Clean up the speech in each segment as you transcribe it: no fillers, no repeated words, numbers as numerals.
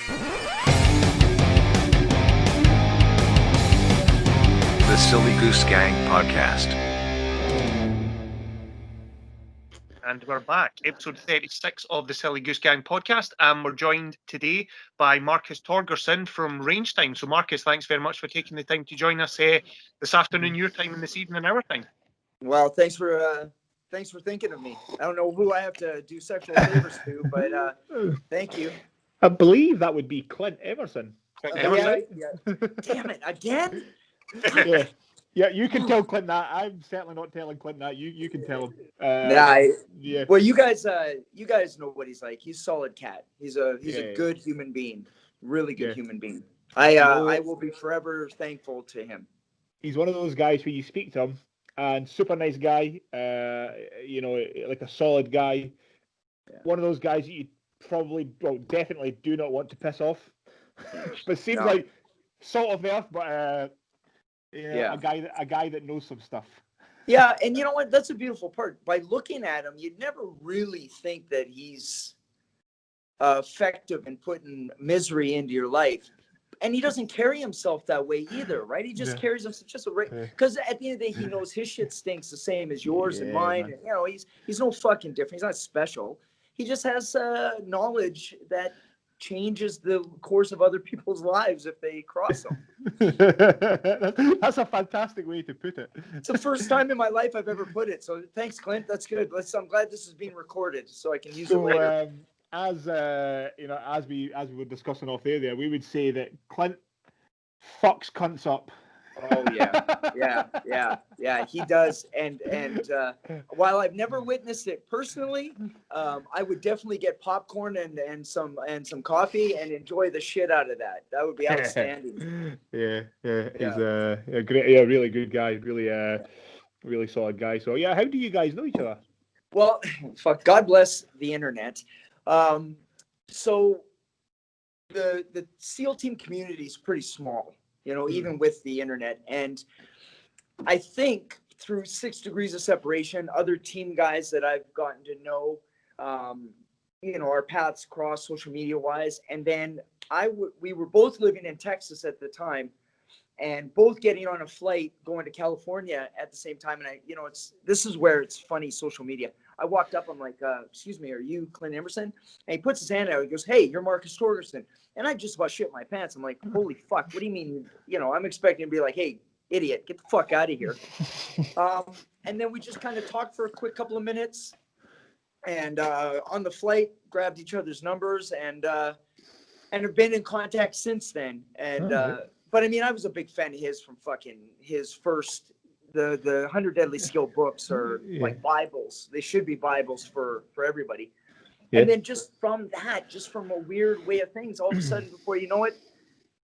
The Silly Goose Gang Podcast. And we're back, episode 36 of the Silly Goose Gang Podcast, and we're joined today by Marcus Torgerson from Range Time. So, Marcus, thanks very much for taking the time to join us this afternoon, your time, and this evening, our time. Well, thanks for thinking of me. I don't know who I have to do sexual favors to, but thank you. I believe that would be Clint Emerson. Yeah. Damn it, again? Yeah, you can tell Clint that. I'm certainly not telling Clint that. You can tell him. Yeah. Well, you guys know what he's like. He's a solid cat. He's a good human being. Really good human being. I will be forever thankful to him. He's one of those guys where you speak to him and super nice guy. Like a solid guy. Yeah. One of those guys that you definitely do not want to piss off. But seems like salt of the earth, but a guy that knows some stuff. Yeah, and you know what? That's a beautiful part. By looking at him, you'd never really think that he's effective in putting misery into your life. And he doesn't carry himself that way either, right? He just carries himself because at the end of the day, he knows his shit stinks the same as yours and mine. And, you know, he's no fucking different. He's not special. He just has knowledge that changes the course of other people's lives if they cross them. That's a fantastic way to put it. It's the first time in my life I've ever put it. So thanks, Clint. That's good. I'm glad this is being recorded so I can use it later. As we were discussing off there, we would say that Clint fucks cunts up. Oh yeah, he does. And while I've never witnessed it personally, I would definitely get popcorn and some coffee and enjoy the shit out of that. That would be outstanding. He's a great, really good guy, really solid guy. So yeah, how do you guys know each other? Well, fuck, God bless the internet. So the SEAL team community is pretty small. You know, even with the internet. And I think through 6 degrees of separation, other team guys that I've gotten to know, our paths crossed social media wise. And then we were both living in Texas at the time and both getting on a flight going to California at the same time. And this is where it's funny, social media. I walked up, I'm like, excuse me, are you Clint Emerson? And he puts his hand out, he goes, hey, you're Marcus Torgerson. And I just about shit my pants. I'm like, holy fuck, what do you mean? I'm expecting to be like, hey, idiot, get the fuck out of here. And then we just kind of talked for a quick couple of minutes. And on the flight, grabbed each other's numbers and have been in contact since then. And but I mean, I was a big fan of his from fucking his first. The 100 Deadly Skill books are like Bibles. They should be Bibles for everybody. Yeah. And then just from a weird way of things, all of a sudden, before you know it,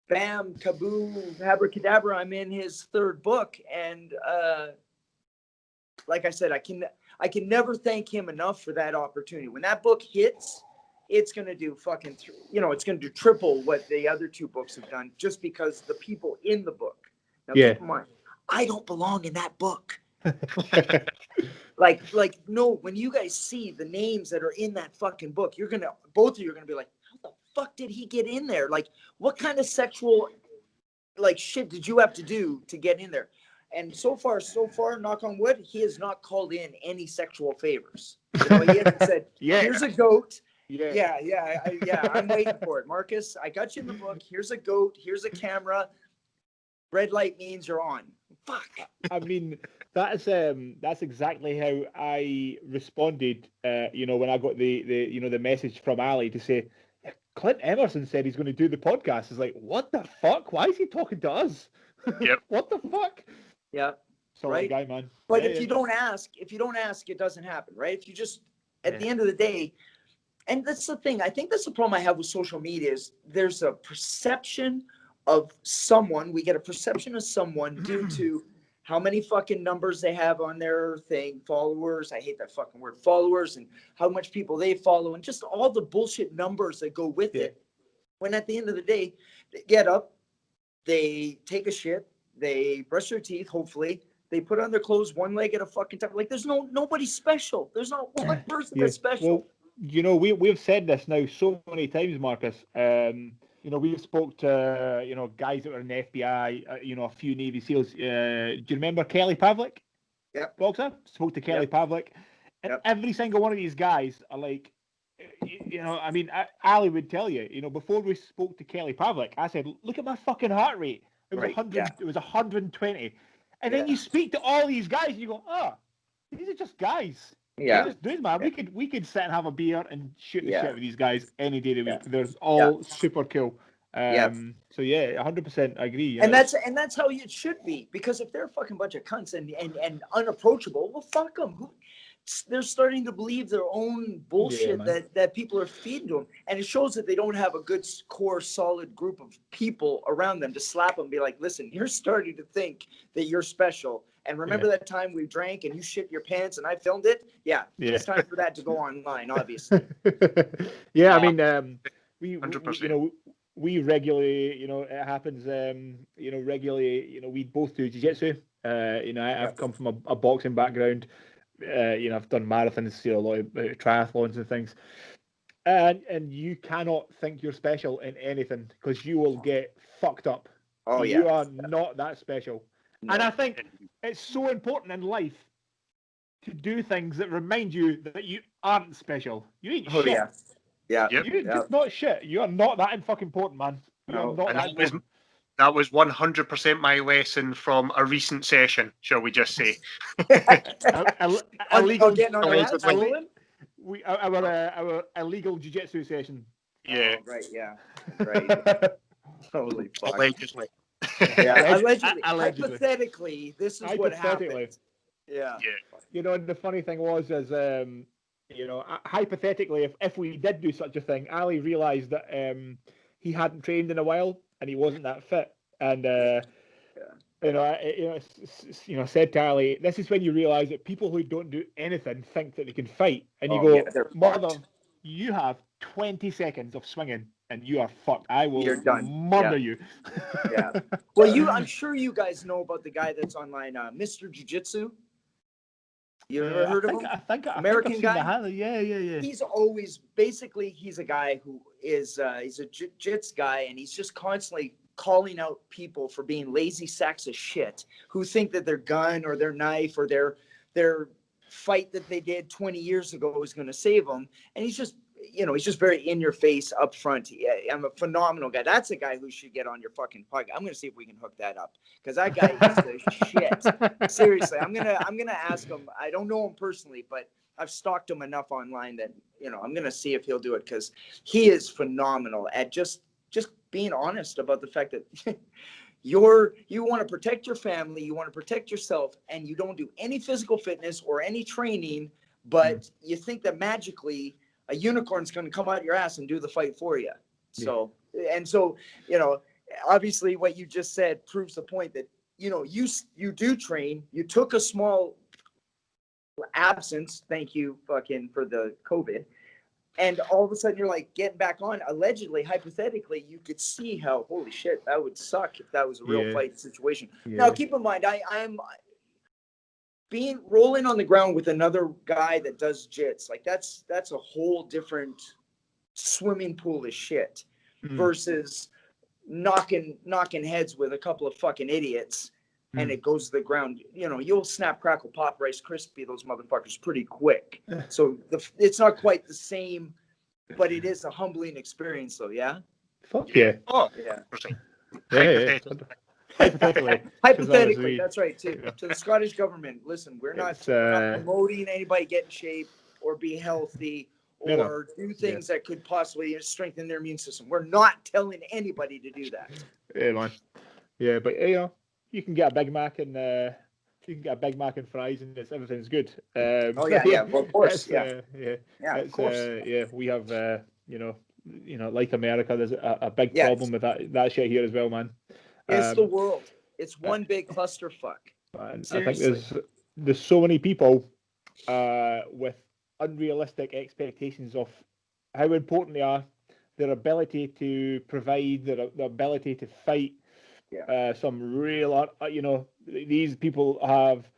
bam, kaboom, abracadabra, I'm in his 3rd book. And like I said, I can never thank him enough for that opportunity. When that book hits, it's going to do fucking, it's going to do triple what the other 2 books have done just because the people in the book. Now, keep in mind, I don't belong in that book. No, when you guys see the names that are in that fucking book, both of you are gonna be like, how the fuck did he get in there? Like, what kind of sexual shit did you have to do to get in there? And so far, knock on wood, he has not called in any sexual favors. He hasn't said, here's a goat. Yeah, I'm waiting for it. Marcus, I got you in the book. Here's a goat. Here's a camera. Red light means you're on. Fuck. I mean, that's exactly how I responded. When I got the message from Ali to say Clint Emerson said he's going to do the podcast. It's like, what the fuck? Why is he talking to us? Yep. What the fuck? Yeah. Solid guy, man. But if you don't ask, it doesn't happen, right? If you just at the end of the day, and that's the thing. I think that's the problem I have with social media is there's a perception of someone. We get a perception of someone due to how many fucking numbers they have on their thing, followers. I hate that fucking word, followers, and how much people they follow, and just all the bullshit numbers that go with it. When at the end of the day, they get up, they take a shit, they brush their teeth, hopefully, they put on their clothes one leg at a fucking time. Like, there's nobody special. There's not one person that's special. Well, we've said this now so many times, Marcus. we've spoke to, guys that were in the FBI, a few Navy SEALs. Do you remember Kelly Pavlik? Yep. Boxer? Spoke to Kelly Pavlik. And every single one of these guys are like, Ali would tell you, before we spoke to Kelly Pavlik, I said, look at my fucking heart rate. It was 100. It was 120. And then you speak to all these guys and you go, these are just guys. Yeah. They're just dudes, man. Yeah. We could sit and have a beer and shoot the shit with these guys any day of the week. Yeah. They're all super cool. So 100% I agree. And that's how it should be, because if they're a fucking bunch of cunts and unapproachable, well, fuck them. They're starting to believe their own bullshit that people are feeding to them, and it shows that they don't have a good core, solid group of people around them to slap them and be like, "Listen, you're starting to think that you're special." And remember that time we drank and you shit your pants and I filmed it? Yeah. It's time for that to go online, obviously. I mean, we 100%. We regularly, it happens, regularly, we both do jiu-jitsu. I've come from a boxing background. I've done marathons, a lot of triathlons and things. And you cannot think you're special in anything because you will get fucked up. Oh, You are not that special. No. And I think it's so important in life to do things that remind you that you aren't special. You ain't shit. Yeah. You're just not shit. You are not that fucking important, man. You are not that important. That was 100% my lesson from a recent session, shall we just say? Illegal. Our illegal jiu-jitsu session. Yeah. Oh, right. Yeah. Right. Holy fuck. Allegedly. Yeah. Allegedly. Hypothetically, this is what happened. Yeah. And the funny thing was, hypothetically, if we did do such a thing, Ali realised that he hadn't trained in a while and he wasn't that fit, and said to Ali, "This is when you realise that people who don't do anything think that they can fight," and you go, "Mother, you have 20 seconds of swinging." And you are fucked. I will murder you. Yeah. Well, I'm sure you guys know about the guy that's online, Mr. Jiu-Jitsu. You ever heard of him? American guy. Yeah. He's always he's a guy who is he's a jiu-jitsu guy, and he's just constantly calling out people for being lazy sacks of shit who think that their gun or their knife or their fight that they did 20 years ago is going to save them. And he's just very in your face up front. I'm a phenomenal guy. That's a guy who should get on your fucking podcast. I'm going to see if we can hook that up, because that guy is the shit. Seriously, I'm going to ask him. I don't know him personally, but I've stalked him enough online that, I'm going to see if he'll do it, because he is phenomenal at just being honest about the fact that you want to protect your family, you want to protect yourself, and you don't do any physical fitness or any training, but you think that magically a unicorn's going to come out your ass and do the fight for you. So, obviously what you just said proves the point that, you do train. You took a small absence. Thank you fucking for the COVID. And all of a sudden you're like getting back on. Allegedly, hypothetically, you could see how, holy shit, that would suck if that was a real fight situation. Now, keep in mind, I'm rolling on the ground with another guy that does jits, like that's a whole different swimming pool of shit versus knocking heads with a couple of fucking idiots and it goes to the ground. You'll snap, crackle, pop, Rice Krispie those motherfuckers pretty quick. So it's not quite the same, but it is a humbling experience though. Yeah. Fuck yeah. Oh yeah. Hypothetically, that's right too. To the Scottish government, listen, we're not promoting anybody get in shape or be healthy or do things that could possibly strengthen their immune system. We're not telling anybody to do that. Yeah, man. Yeah, but you can get a Big Mac and fries, and everything's good. Well, of course, of course. We have like America, there's a big problem with that shit here as well, man. It's the world. It's one big clusterfuck. I think there's so many people with unrealistic expectations of how important they are, their ability to provide, their ability to fight. Some real, these people have,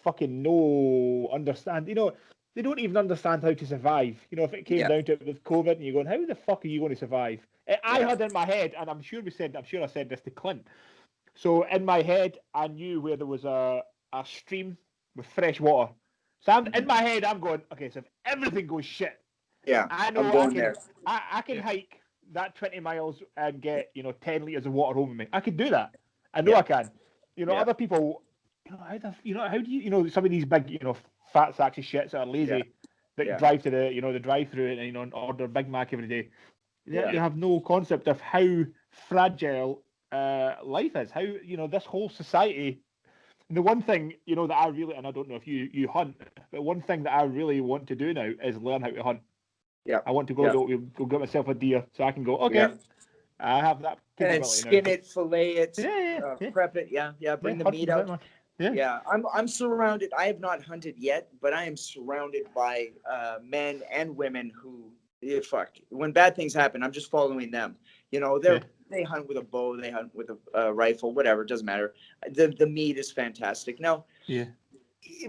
fucking no understand. they don't even understand how to survive. You know, if it came Yeah. down to it with COVID, and you're going, how the fuck are you going to survive? I Yeah. had in my head, and I'm sure I said this to Clint. So in my head, I knew where there was a stream with fresh water. So in my head, I'm going, okay, so if everything goes shit, Yeah. I I'm know going there. I can Yeah. hike that 20 miles and get 10 liters of water home with me. I could do that. I know Yeah. I can. Yeah. Other people, how do you some of these big fat sacks of shits that are lazy that Yeah. drive to the drive-through and order a Big Mac every day. Yeah. They have no concept of how fragile life is. How this whole society. And the one thing that I really, and I don't know if you hunt, but one thing that I really want to do now is learn how to hunt. Yeah. I want to go get myself a deer so I can go. Okay, Yeah. I have that And capability skin now. it, fillet it, Yeah. prep it. Yeah. Bring the meat 100%, out. man. Yeah. Yeah, I'm surrounded. I have not hunted yet, but I am surrounded by men and women who fuck. When bad things happen, I'm just following them. They hunt with a bow, they hunt with a rifle, whatever. It doesn't matter. The meat is fantastic. Now, Yeah.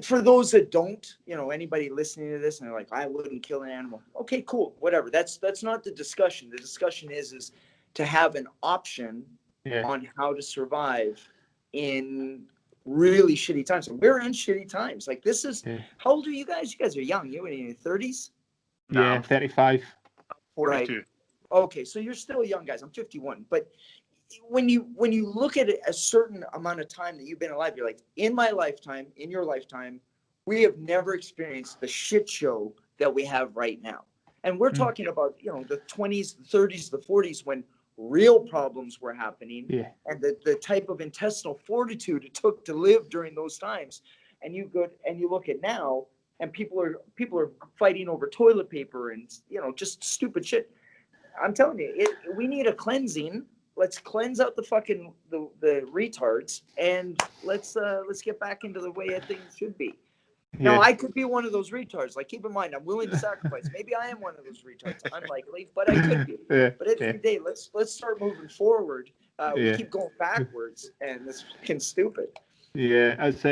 for those that don't, anybody listening to this and they're like, I wouldn't kill an animal. Okay, cool, whatever. That's not the discussion. The discussion is to have an option on how to survive in really shitty times. We're in shitty times. Like this is how old are you guys? You guys are young. You in your 30s? No, Yeah, 35. 42. Right. Okay, so you're still young, guys. I'm 51. But when you look at it a certain amount of time that you've been alive, you're like, in my lifetime, in your lifetime, we have never experienced the shit show that we have right now. And we're talking about, the 20s, the 30s, the 40s when real problems were happening and the type of intestinal fortitude it took to live during those times. And you look at now and people are fighting over toilet paper and just stupid shit. I'm telling you, we need a cleansing. Let's cleanse out the fucking the retards and let's get back into the way things should be. Now, I could be one of those retards. Like, keep in mind, I'm willing to sacrifice. Maybe I am one of those retards. Unlikely, but I could be. But at the end of the day, let's start moving forward. We keep going backwards, and it's fucking stupid. Yeah, as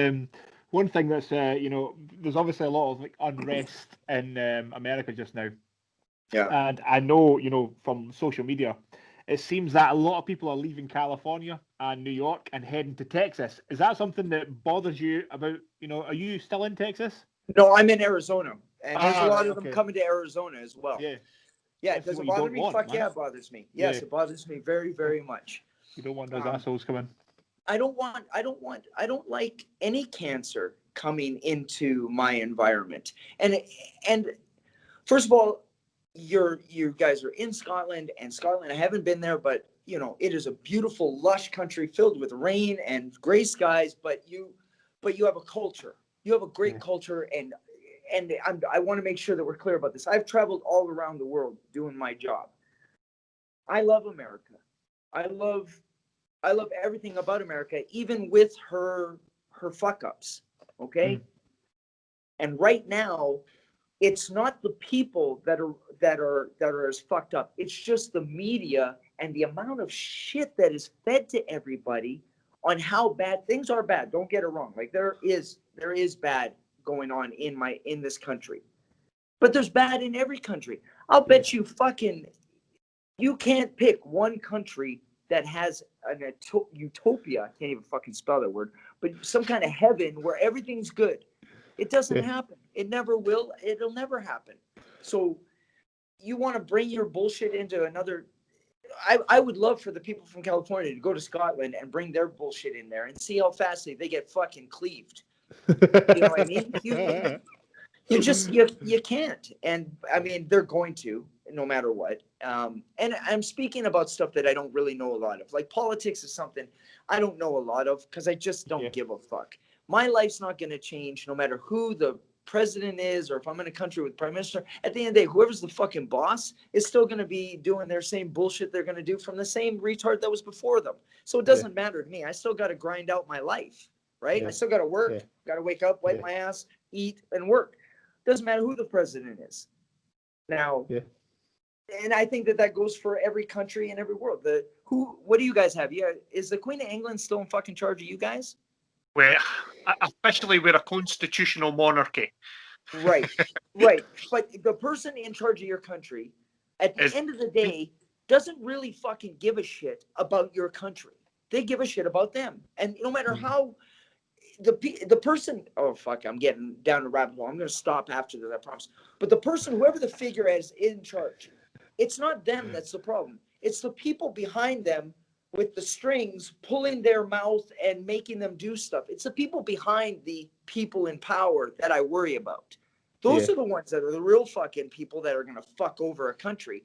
one thing that's there's obviously a lot of unrest in America just now. Yeah. And I know from social media, it seems that a lot of people are leaving California and New York and heading to Texas. Is that something that bothers you about? Are you still in Texas? No, I'm in Arizona, and there's a lot of them coming to Arizona as well. Yeah. Does it bother me? Fuck yeah, it bothers me. Yes, it bothers me very, very much. You don't want those assholes coming. I don't like any cancer coming into my environment. And first of all, you guys are in Scotland, and Scotland, I haven't been there, but it is a beautiful, lush country filled with rain and gray skies, but you have a culture. You have a great culture, and I want to make sure that we're clear about this. I've traveled all around the world doing my job. I love America. I love everything about America, even with her fuck ups. Okay. And right now, it's not the people that are as fucked up. It's just the media and the amount of shit that is fed to everybody on how bad things are. Bad. Don't get it wrong. Like there is bad going on in this country, but there's bad in every country. I'll bet you can't pick one country that has an utopia. I can't even fucking spell that word, but some kind of heaven where everything's good. It doesn't happen. It never will. It'll never happen. So you want to bring your bullshit into another. I would love for the people from California to go to Scotland and bring their bullshit in there and see how fast they get fucking cleaved. You know what I mean? You can't. And I mean, they're going to, no matter what. And I'm speaking about stuff that I don't really know a lot of. Like politics is something I don't know a lot of because I just don't give a fuck. My life's not going to change no matter who the president is or if I'm in a country with prime minister. At the end of the day, whoever's the fucking boss is still going to be doing their same bullshit they're going to do from the same retard that was before them. So it doesn't matter to me. I still got to grind out my life, right? I still got to work, got to wake up, wipe my ass, eat, and work. Doesn't matter who the president is. Now, and I think that goes for every country and every world. What do you guys have? Yeah, is the Queen of England still in fucking charge of you guys? Well, officially, we're a constitutional monarchy. Right, right. But the person in charge of your country, at the end of the day, doesn't really fucking give a shit about your country. They give a shit about them. And no matter how the person, oh fuck, I'm getting down a rabbit hole. I'm going to stop after this, I promise. But the person, whoever the figure is in charge, it's not them that's the problem. It's the people behind them with the strings pulling their mouth and making them do stuff. It's the people behind the people in power that I worry about. Those are the ones that are the real fucking people that are going to fuck over a country.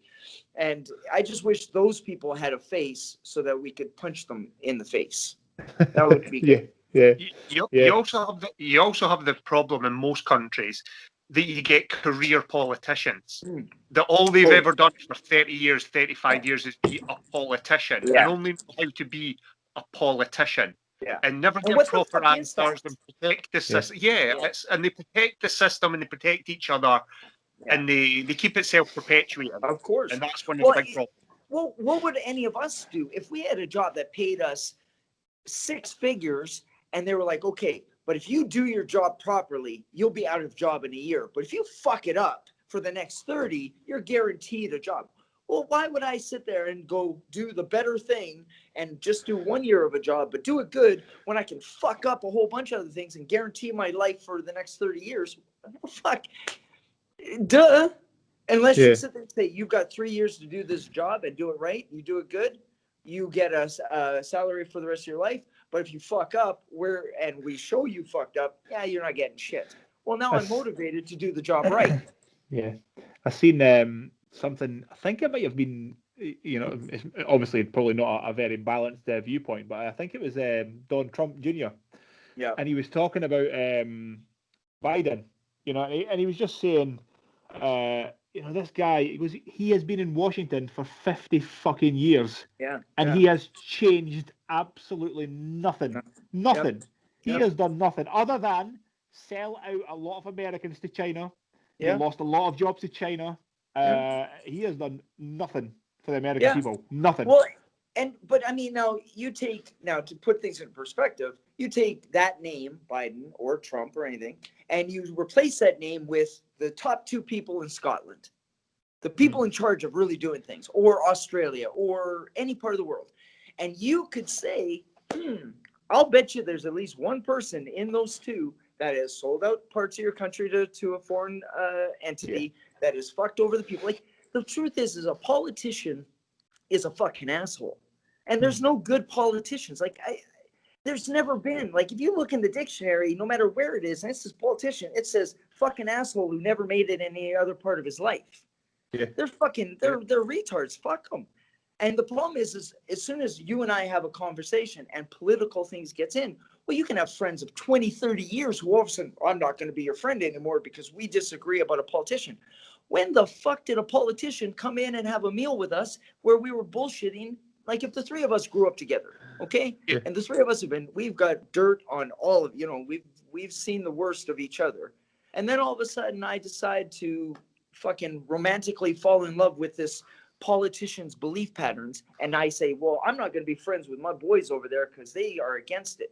And I just wish those people had a face so that we could punch them in the face. That would be good. You also have the problem in most countries that you get career politicians. That all they've ever done for 30 years, 35 years is be a politician and only know how to be a politician. And never get proper answers and protect the system. And they protect the system and they protect each other and they keep it self-perpetuating. Of course. And that's one of the big problems. Well, what would any of us do if we had a job that paid us 6 figures and they were like, okay, but if you do your job properly, you'll be out of job in a year. But if you fuck it up for the next 30, you're guaranteed a job. Well, why would I sit there and go do the better thing and just do 1 year of a job, but do it good when I can fuck up a whole bunch of other things and guarantee my life for the next 30 years? Fuck. Duh. Unless you sit there and say, you've got 3 years to do this job and do it right, you do it good, you get a salary for the rest of your life. But if you fuck up, and we show you fucked up, you're not getting shit. Well, now I'm motivated to do the job right. Yeah. I seen something, I think it might have been, it's obviously probably not a very balanced viewpoint, but I think it was Donald Trump Jr. Yeah. And he was talking about Biden, and he was just saying, this guy, he has been in Washington for 50 fucking years. And he has changed absolutely nothing. Nothing. He has done nothing other than sell out a lot of Americans to China. He lost a lot of jobs to China. He has done nothing for the American people. Nothing. Well, but I mean, now to put things in perspective, you take that name, Biden or Trump or anything, and you replace that name with the top 2 people in Scotland, the people in charge of really doing things, or Australia, or any part of the world. And you could say, I'll bet you there's at least one person in those 2 that has sold out parts of your country to a foreign entity that has fucked over the people. Like, the truth is a politician is a fucking asshole. And there's no good politicians. Like, there's never been. Like, if you look in the dictionary, no matter where it is, and it says politician, it says fucking asshole who never made it in any other part of his life. They're retards. Fuck them. And the problem is as soon as you and I have a conversation and political things gets in, well, you can have friends of 20, 30 years who all of a sudden, I'm not going to be your friend anymore because we disagree about a politician. When the fuck did a politician come in and have a meal with us where we were bullshitting? Like, if the 3 of us grew up together, okay? And the 3 of us we've got dirt on all of, we've seen the worst of each other. And then all of a sudden I decide to fucking romantically fall in love with this politician's belief patterns. And I say, well, I'm not going to be friends with my boys over there because they are against it.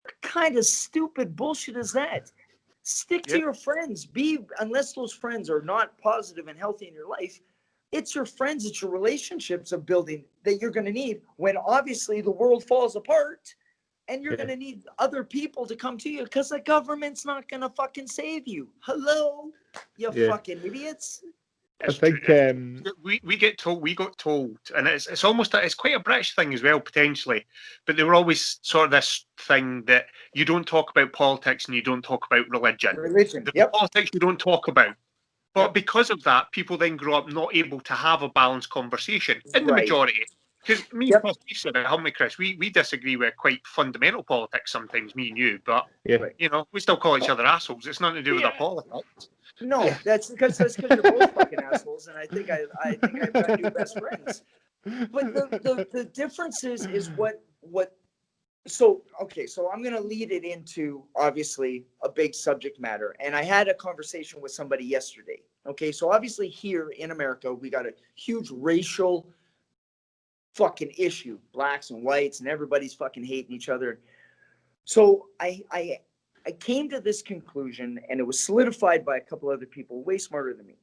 What kind of stupid bullshit is that? Stick to your friends. Unless those friends are not positive and healthy in your life, it's your friends, it's your relationships of building that you're going to need when obviously the world falls apart and you're going to need other people to come to you because the government's not going to fucking save you. Hello, you fucking idiots. I think we got told, and it's almost it's quite a British thing as well potentially, but they were always sort of this thing that you don't talk about politics and you don't talk about religion. The politics you don't talk about, but because of that, people then grow up not able to have a balanced conversation in the majority. Because me and Chris, we said it, haven't we, Chris? We disagree with quite fundamental politics sometimes, me and you, but we still call each other assholes. It's nothing to do with our politics. No, that's because you're both fucking assholes, and I think I've got new best friends. But the difference is what. So I'm gonna lead it into obviously a big subject matter, and I had a conversation with somebody yesterday. Okay, so obviously here in America we got a huge racial fucking issue, blacks and whites, and everybody's fucking hating each other. So I I came to this conclusion, and it was solidified by a couple other people way smarter than me.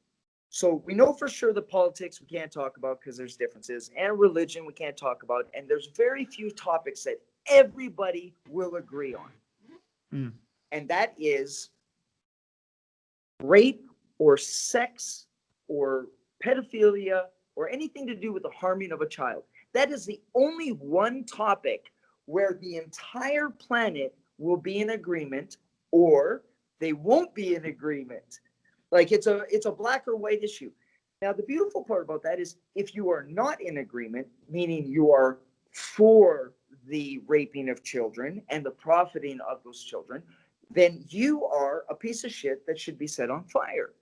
So we know for sure that politics we can't talk about because there's differences, and religion we can't talk about, and there's very few topics that everybody will agree on. And that is rape or sex or pedophilia or anything to do with the harming of a child. That is the only one topic where the entire planet will be in agreement, or they won't be in agreement. Like it's a black or white issue. Now, the beautiful part about that is if you are not in agreement, meaning you are for the raping of children and the profiting of those children, then you are a piece of shit that should be set on fire.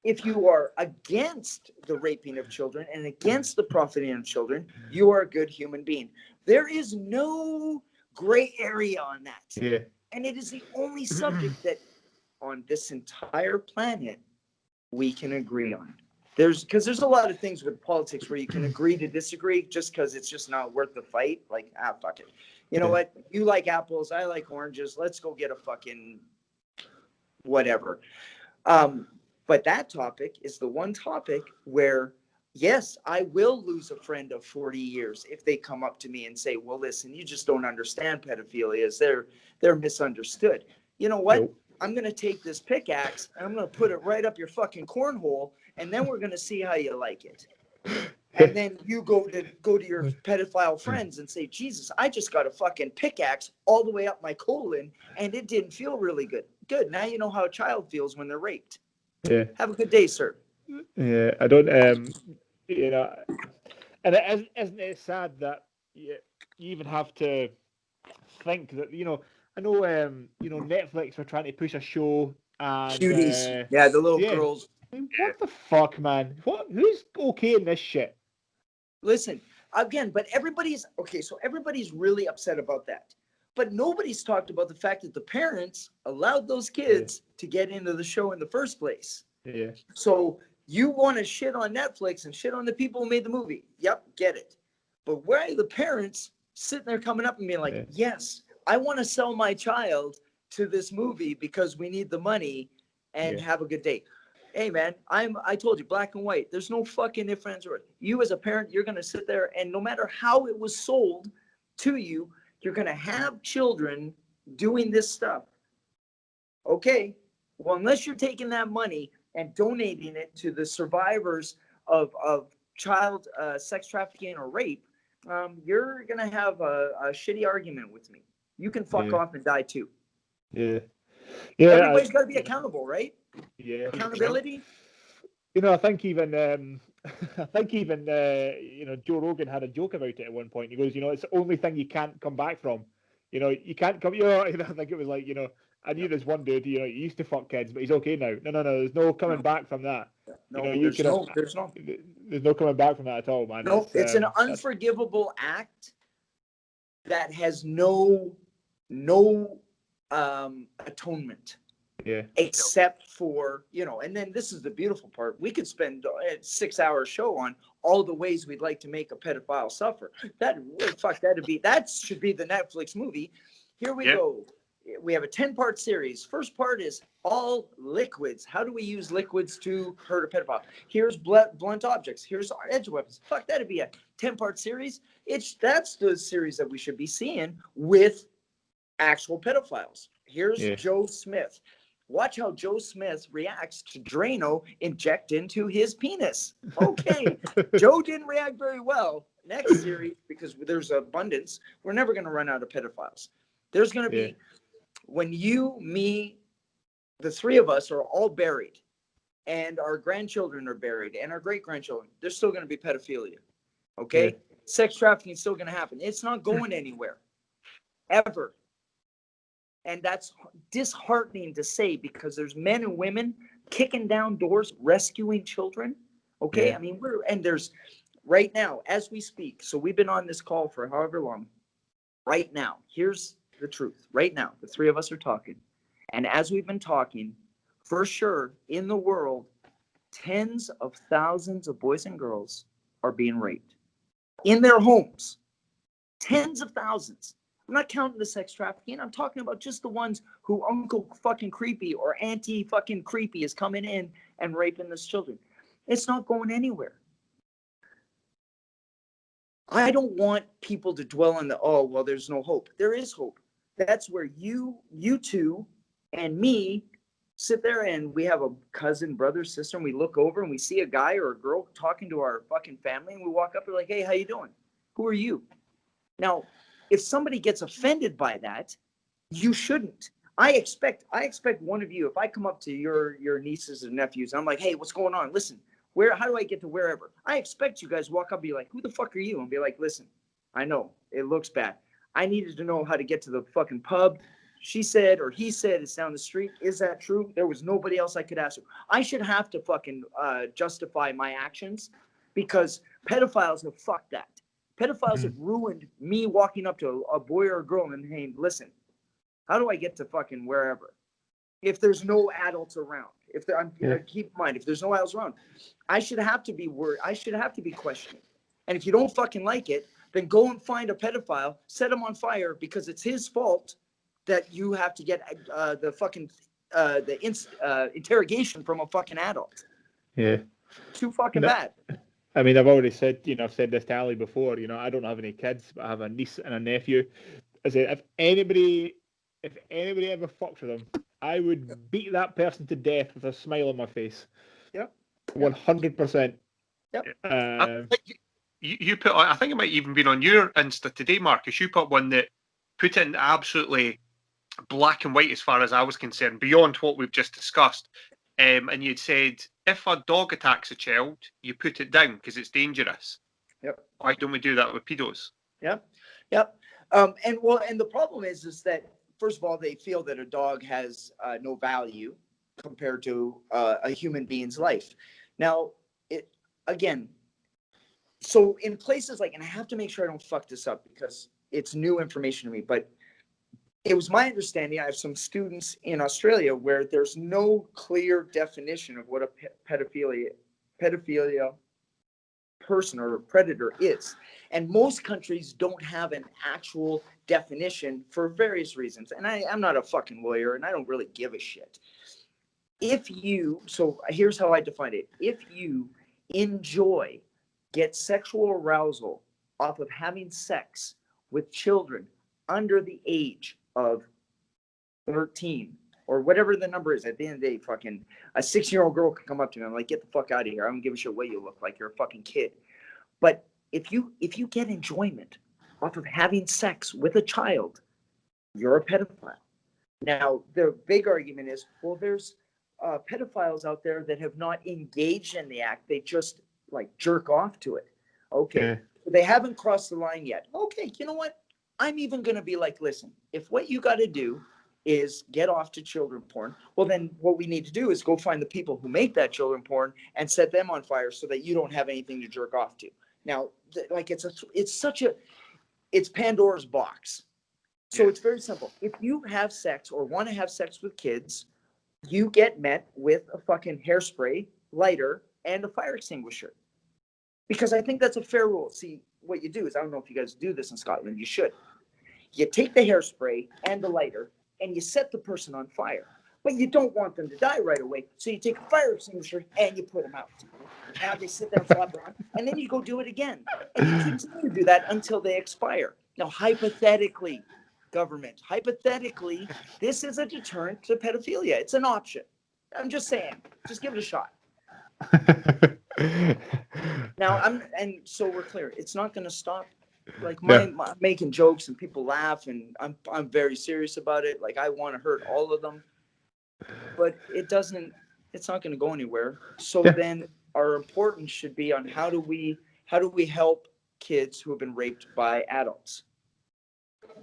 If you are against the raping of children and against the profiting of children, you are a good human being. There is no gray area on that. Yeah. And it is the only subject that on this entire planet we can agree on. Because there's a lot of things with politics where you can agree to disagree just because it's just not worth the fight. Like, fuck it. You know what? You like apples, I like oranges. Let's go get a fucking whatever. But that topic is the one topic where, yes, I will lose a friend of 40 years if they come up to me and say, well, listen, you just don't understand pedophilia. They're misunderstood. You know what? Nope. I'm going to take this pickaxe and I'm going to put it right up your fucking cornhole, and then we're going to see how you like it. And then you go to your pedophile friends and say, Jesus, I just got a fucking pickaxe all the way up my colon and it didn't feel really good. Good. Now you know how a child feels when they're raped. Yeah. Have a good day, sir. Yeah, I don't, you know, and isn't it sad that you even have to think that, you know, I know, you know, Netflix were trying to push a show and cuties, yeah, the little girls. What the fuck, man? Who's okay in this shit? Listen, again, but everybody's really upset about that. But nobody's talked about the fact that the parents allowed those kids to get into the show in the first place. Yeah. So you want to shit on Netflix and shit on the people who made the movie. Yep, get it. But where are the parents sitting there coming up and being like, yes, I want to sell my child to this movie because we need the money and have a good day. Hey, man, I told you, black and white. There's no fucking difference. You as a parent, you're going to sit there, and no matter how it was sold to you, you're going to have children doing this stuff. Okay, well, unless you're taking that money and donating it to the survivors of child sex trafficking or rape, you're going to have a shitty argument with me. You can fuck off and die too. Yeah. Everybody's got to be accountable, right? Yeah. Accountability. You know, I think even you know, Joe Rogan had a joke about it at one point. He goes, you know, it's the only thing you can't come back from. You know, you can't come. You know, I think it was like, you know, I knew there's one dude. You know, he used to fuck kids, but he's okay now. No. There's no coming back from that. No, you know, there's no coming back from that at all, man. No, it's an unforgivable act that has no atonement. Yeah. Except for, you know, and then this is the beautiful part. We could spend a 6-hour show on all the ways we'd like to make a pedophile suffer. That should be the Netflix movie. Here we go. We have a 10-part series. First part is all liquids. How do we use liquids to hurt a pedophile? Here's blunt objects. Here's our edge weapons. Fuck, that'd be a 10-part series. That's the series that we should be seeing with actual pedophiles. Here's Joe Smith. Watch how Joe Smith reacts to Drano inject into his penis. Okay, Joe didn't react very well. Next series, because there's abundance, we're never going to run out of pedophiles. There's going to be, when you, me, the three of us are all buried, and our grandchildren are buried, and our great-grandchildren, there's still going to be pedophilia. Okay? Sex trafficking is still going to happen. It's not going anywhere. Ever. And that's disheartening to say, because there's men and women kicking down doors, rescuing children. Okay. I mean, there's right now, as we speak. So we've been on this call for however long. Right now, here's the truth. Right now, the three of us are talking. And as we've been talking, for sure, in the world, tens of thousands of boys and girls are being raped in their homes. Tens of thousands. I'm not counting the sex trafficking. I'm talking about just the ones who Uncle fucking Creepy or Auntie fucking Creepy is coming in and raping these children. It's not going anywhere. I don't want people to dwell on the, oh, well, there's no hope. There is hope. That's where you two and me sit there and we have a cousin, brother, sister, and we look over and we see a guy or a girl talking to our fucking family, and we walk up and we're like, hey, how you doing? Who are you? Now, if somebody gets offended by that, you shouldn't. I expect one of you, if I come up to your nieces and nephews, I'm like, hey, what's going on? Listen, how do I get to wherever? I expect you guys walk up and be like, who the fuck are you? And be like, listen, I know it looks bad. I needed to know how to get to the fucking pub. She said, or he said, it's down the street. Is that true? There was nobody else I could ask. I should have to fucking justify my actions because pedophiles have fucked that. Pedophiles have ruined me walking up to a boy or a girl and saying, listen, how do I get to fucking wherever? If there's no adults around, keep in mind, if there's no adults around, I should have to be worried. I should have to be questioning. And if you don't fucking like it, then go and find a pedophile, set him on fire because it's his fault that you have to get the fucking interrogation from a fucking adult. Yeah. Too fucking bad. I mean, I've already said, I've said this to Ali before, I don't have any kids, but I have a niece and a nephew. I said, if anybody ever fucks with them, I would beat that person to death with a smile on my face. Yep. 100%. Yep. You put on, I think it might even been on your Insta today, Marcus. You put one that put it in absolutely black and white as far as I was concerned, beyond what we've just discussed. And you'd said, if a dog attacks a child, you put it down because it's dangerous. Yep. Why don't we do that with pedos? Yep. And the problem is that, first of all, they feel that a dog has no value compared to a human being's life. Now, so in places like, and I have to make sure I don't fuck this up because it's new information to me, but it was my understanding, I have some students in Australia where there's no clear definition of what a pedophilia person or a predator is. And most countries don't have an actual definition for various reasons. And I'm not a fucking lawyer and I don't really give a shit. So here's how I define it. If you get sexual arousal off of having sex with children under the age of 13 or whatever the number is, at the end of the day, fucking a 6-year-old girl could come up to me. I'm like, get the fuck out of here. I don't give a shit what you look like. You're a fucking kid. But if you get enjoyment off of having sex with a child, you're a pedophile. Now, the big argument is, well, there's pedophiles out there that have not engaged in the act. They just like jerk off to it. Okay. Yeah. They haven't crossed the line yet. Okay. You know what? I'm even going to be like, listen, if what you got to do is get off to children porn, well, then what we need to do is go find the people who make that children porn and set them on fire so that you don't have anything to jerk off to. Now, like it's Pandora's box. So It's very simple. If you have sex or want to have sex with kids, you get met with a fucking hairspray, lighter, and a fire extinguisher. Because I think that's a fair rule. See, what you do is, I don't know if you guys do this in Scotland, you should. You take the hairspray and the lighter and you set the person on fire. But you don't want them to die right away. So you take a fire extinguisher and you put them out. Now they sit there and flop around, and then you go do it again. And you continue to do that until they expire. Now, hypothetically, government, this is a deterrent to pedophilia. It's an option. I'm just saying, just give it a shot. Now, so we're clear. It's not going to stop. Like I'm making jokes and people laugh, and I'm very serious about it. Like I want to hurt all of them, but it's not going to go anywhere. So then our importance should be on how do we help kids who have been raped by adults,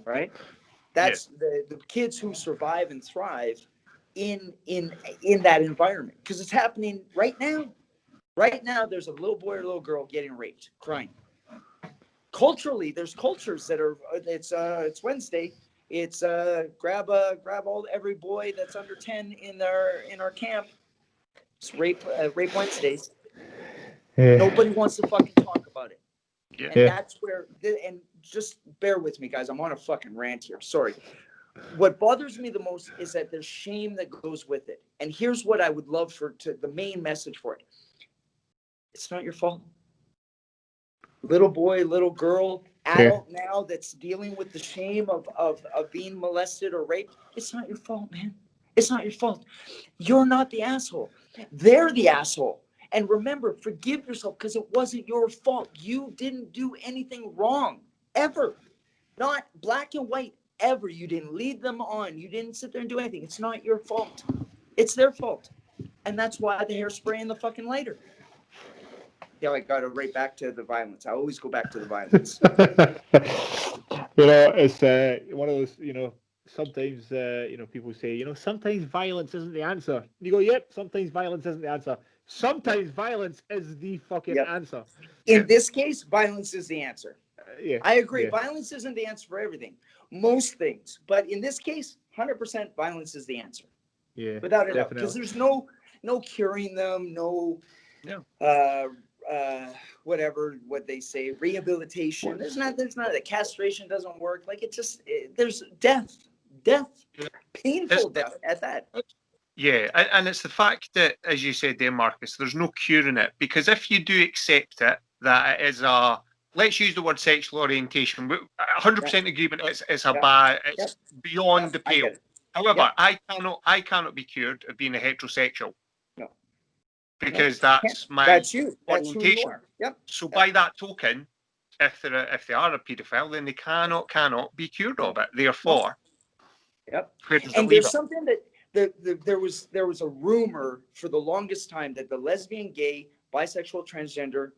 right? That's the kids who survive and thrive in that environment, because it's happening right now. Right now, there's a little boy or a little girl getting raped, crying. Culturally, there's cultures that are. It's Wednesday. It's grab every boy that's under 10 in our camp. It's rape Wednesdays. Yeah. Nobody wants to fucking talk about it. Yeah. And that's where, and just bear with me, guys. I'm on a fucking rant here. Sorry. What bothers me the most is that there's shame that goes with it. And here's what I would love the main message for it. It's not your fault. Little boy, little girl, adult now that's dealing with the shame of being molested or raped. It's not your fault, man. It's not your fault. You're not the asshole. They're the asshole. And remember, forgive yourself because it wasn't your fault. You didn't do anything wrong, ever. Not black and white, ever. You didn't lead them on. You didn't sit there and do anything. It's not your fault. It's their fault. And that's why the hairspray and the fucking lighter. Yeah, I got to right back to the violence. I always go back to the violence. It's one of those, sometimes, people say, sometimes violence isn't the answer. You go, yep, sometimes violence isn't the answer. Sometimes violence is the fucking answer. In this case, violence is the answer. I agree. Yeah. Violence isn't the answer for everything. Most things. But in this case, 100% violence is the answer. Yeah. Without a doubt. Because there's no curing them, whatever what they say, rehabilitation. There's not the castration doesn't work. Like there's death, painful death at that. Yeah, and it's the fact that, as you said there, Marcus, there's no curing it, because if you do accept it, that it is let's use the word sexual orientation, 100% agreement, it's a bad, it's beyond the pale. However, I cannot be cured of being a heterosexual. No. Because that's my orientation. That's who you are. Yep. So by that token, if they are a paedophile, then they cannot be cured of it. Therefore, And there's something that there was a rumor for the longest time that the lesbian, gay, bisexual, transgender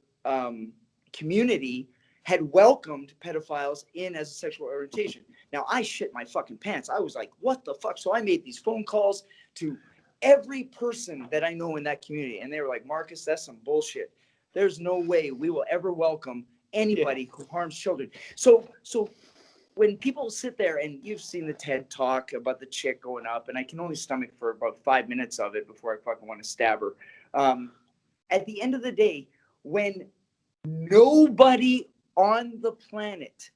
community had welcomed pedophiles in as a sexual orientation. Now I shit my fucking pants. I was like, what the fuck? So I made these phone calls to every person that I know in that community, and they were like, Marcus, that's some bullshit. There's no way we will ever welcome anybody who harms children. So when people sit there, and you've seen the TED talk about the chick going up, and I can only stomach for about 5 minutes of it before I fucking want to stab her. At the end of the day, when nobody on the planet,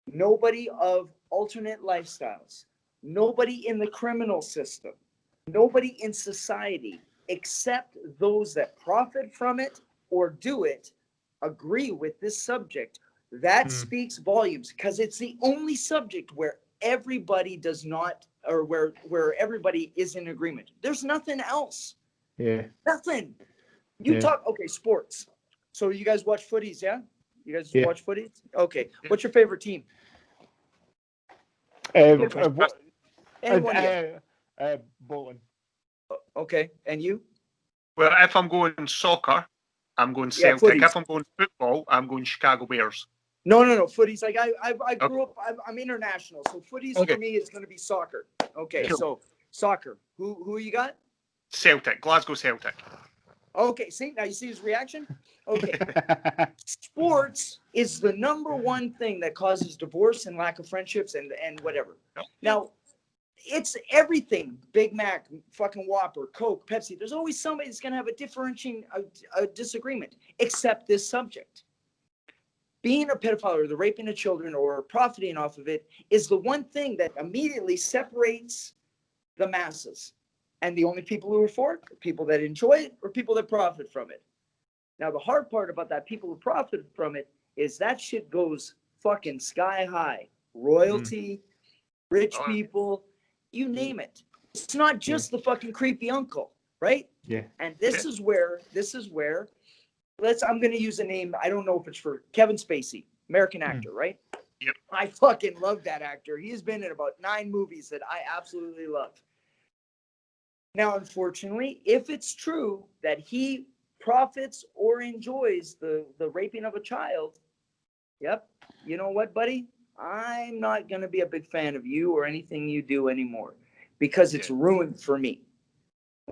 nobody of alternate lifestyles, nobody in the criminal system, nobody in society, except those that profit from it or do it, agree with this subject, that speaks volumes, because it's the only subject where everybody does not, or where everybody is in agreement. There's nothing else. Yeah. Nothing. You talk, okay, sports. So you guys watch footies, yeah? You guys watch footies? Okay. What's your favorite team? Bolton. Okay. And you? Well, if I'm going soccer, I'm going Celtic. If I'm going football, I'm going Chicago Bears. No. Footies. Like I grew up. I'm international, so footies for me is going to be soccer. Okay, so soccer. Who you got? Celtic. Glasgow Celtic. Okay. See, now you see his reaction. Okay. Sports is the number one thing that causes divorce and lack of friendships and whatever. Now, it's everything. Big Mac, fucking Whopper, Coke, Pepsi. There's always somebody that's going to have a disagreement, except this subject. Being a pedophile or the raping of children or profiting off of it is the one thing that immediately separates the masses. And the only people who are for it are people that enjoy it or people that profit from it. Now, the hard part about that, people who profit from it, is that shit goes fucking sky high. Royalty, rich people, you name it. It's not just the fucking creepy uncle, right? Yeah. And this is where I'm going to use a name. I don't know if it's for Kevin Spacey, American actor, right? Yep. I fucking love that actor. He's been in about 9 movies that I absolutely love. Now, unfortunately, if it's true that he profits or enjoys the raping of a child, you know what, buddy? I'm not going to be a big fan of you or anything you do anymore, because it's ruined for me.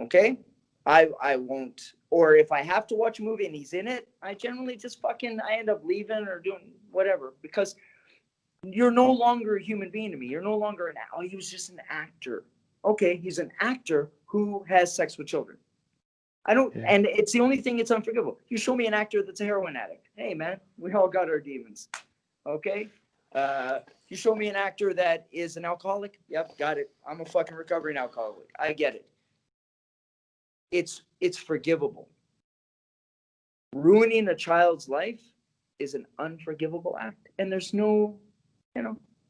Okay? I won't. Or if I have to watch a movie and he's in it, I generally just I end up leaving or doing whatever, because you're no longer a human being to me. You're no longer he was just an actor. Okay, he's an actor who has sex with children. I don't, Yeah. and it's the only thing that's unforgivable. You show me an actor that's a heroin addict. Hey, man, we all got our demons. Okay? You show me an actor that is an alcoholic. Yep, got it. I'm a fucking recovering alcoholic. I get it. It's forgivable. Ruining a child's life is an unforgivable act. And there's no,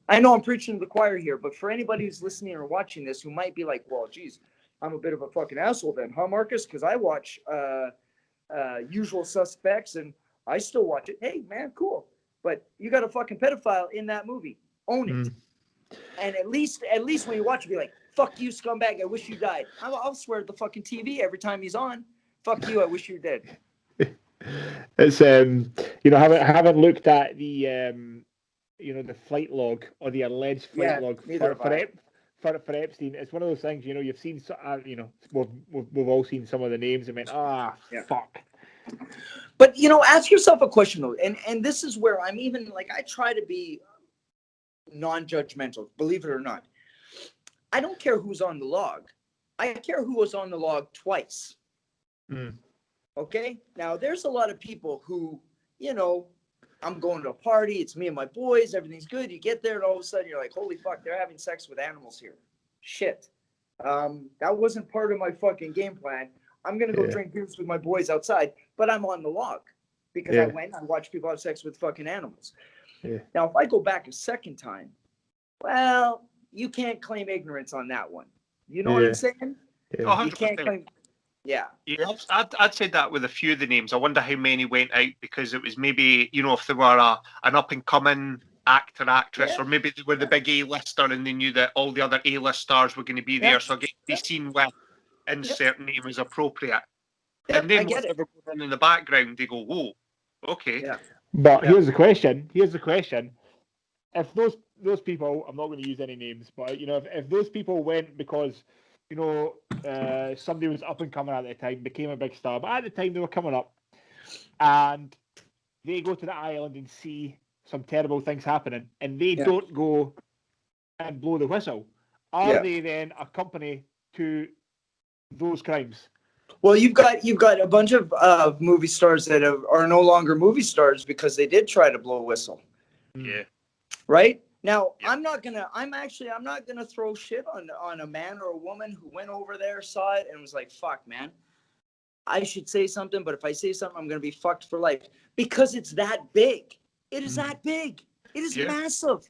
I know I'm preaching to the choir here, but for anybody who's listening or watching this who might be like, well, geez, I'm a bit of a fucking asshole then, huh, Marcus? Because I watch Usual Suspects and I still watch it. Hey, man, cool. But you got a fucking pedophile in that movie. Own it. And at least when you watch it, be like, fuck you, scumbag. I wish you died. I'll swear at the fucking TV every time he's on. Fuck you. I wish you were dead. It's having looked at the the flight log or the alleged flight log for Epstein. It's one of those things, you've seen, we've all seen some of the names and went, fuck. But ask yourself a question though, and this is where I'm even like, I try to be non-judgmental, believe it or not. I don't care who's on the log. I care who was on the log twice. Okay? Now, there's a lot of people who, I'm going to a party, it's me and my boys, everything's good. You get there and all of a sudden you're like, holy fuck, they're having sex with animals here. Shit. That wasn't part of my fucking game plan. I'm going to go drink beers with my boys outside, but I'm on the log because I went and I watched people have sex with fucking animals. Yeah. Now, if I go back a second time, well, you can't claim ignorance on that one. You know what I'm saying? Yeah. You can't claim. Yeah. I'd say that with a few of the names. I wonder how many went out because it was maybe, if they were an up-and-coming actor, actress, or maybe they were the big A-lister and they knew that all the other A-list stars were going to be there. So I get to be seen with insert name as appropriate. And then whatever goes on in the background, they go, whoa, okay. Yeah. But here's the question. If those people, I'm not going to use any names, but if those people went because somebody was up and coming at the time, became a big star, but at the time they were coming up, and they go to the island and see some terrible things happening, and they don't go and blow the whistle, are they then a company to those crimes? Well, you've got a bunch of movie stars that are no longer movie stars because they did try to blow a whistle. Yeah. Right? Now, I'm not gonna throw shit on a man or a woman who went over there, saw it, and was like, fuck, man. I should say something, but if I say something, I'm gonna be fucked for life. Because it's that big. It is that big. It is massive.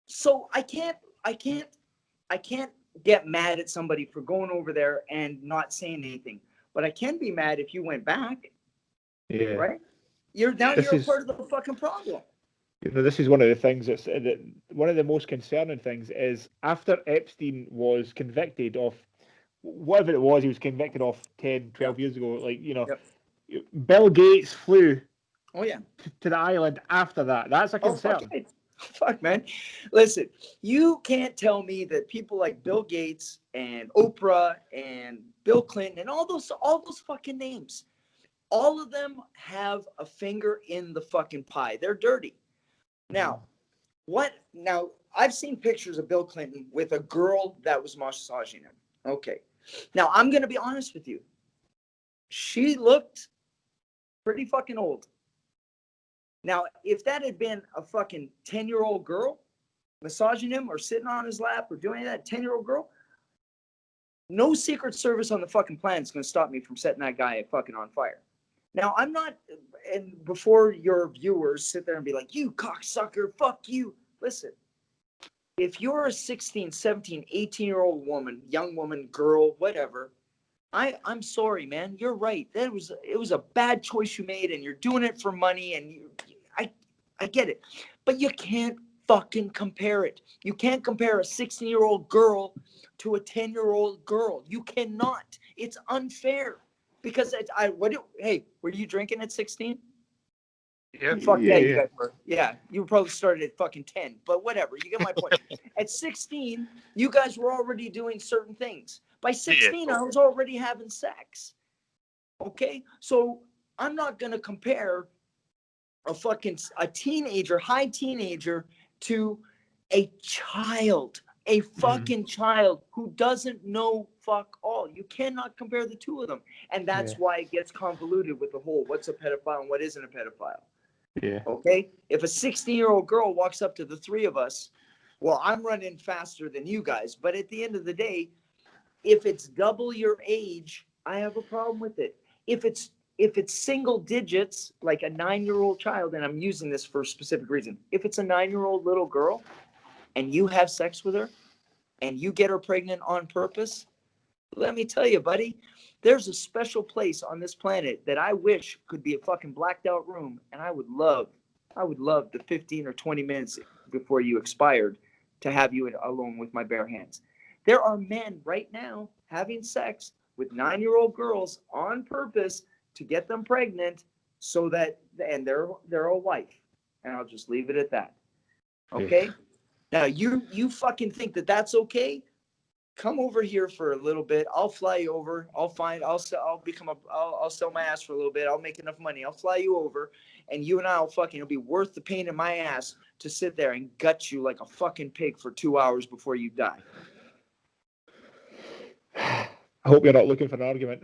So I can't get mad at somebody for going over there and not saying anything. But I can be mad if you went back. Yeah. Right? You're part of the fucking problem. This is one of the things one of the most concerning things is after Epstein was convicted of whatever it was, he was convicted of 10, 12 years ago, Bill Gates flew to the island after that. That's a concern. Fuck, man. Listen, you can't tell me that people like Bill Gates and Oprah and Bill Clinton and all those fucking names, all of them have a finger in the fucking pie. They're dirty. Now, I've seen pictures of Bill Clinton with a girl that was massaging him. Okay. Now, I'm going to be honest with you. She looked pretty fucking old. Now, if that had been a fucking 10-year-old girl massaging him or sitting on his lap or doing that, 10-year-old girl, no Secret Service on the fucking planet is going to stop me from setting that guy fucking on fire. Now, I'm not, and before your viewers sit there and be like, you cocksucker, fuck you. Listen, if you're a 16, 17, 18-year-old woman, young woman, girl, whatever, I'm sorry, man. You're right. It was a bad choice you made, and you're doing it for money, and I get it. But you can't fucking compare it. You can't compare a 16-year-old girl to a 10-year-old girl. You cannot. It's unfair. Because were you drinking at 16? Yeah. Fuck yeah, you guys were. Yeah, you probably started at fucking 10, but whatever. You get my point. At 16, you guys were already doing certain things. By 16, I was already having sex. Okay? So I'm not going to compare a teenager, high teenager, to a child. a fucking child who doesn't know fuck all. You cannot compare the two of them. And that's why it gets convoluted with the whole what's a pedophile and what isn't a pedophile. Yeah. Okay? If a 16-year-old girl walks up to the three of us, well, I'm running faster than you guys. But at the end of the day, if it's double your age, I have a problem with it. If it's single digits, like a 9-year-old child, and I'm using this for a specific reason. If it's a 9-year-old little girl and you have sex with her and you get her pregnant on purpose, let me tell you, buddy, there's a special place on this planet that I wish could be a fucking blacked out room. And I would love the 15 or 20 minutes before you expired to have you alone with my bare hands. There are men right now having sex with 9-year-old girls on purpose to get them pregnant so that, and they're a wife. And I'll just leave it at that. Okay? Now, you fucking think that that's okay? Come over here for a little bit. I'll fly you over. I'll sell my ass for a little bit. I'll make enough money. I'll fly you over, and you and I'll fucking, it'll be worth the pain in my ass to sit there and gut you like a fucking pig for 2 hours before you die. I hope you're not looking for an argument.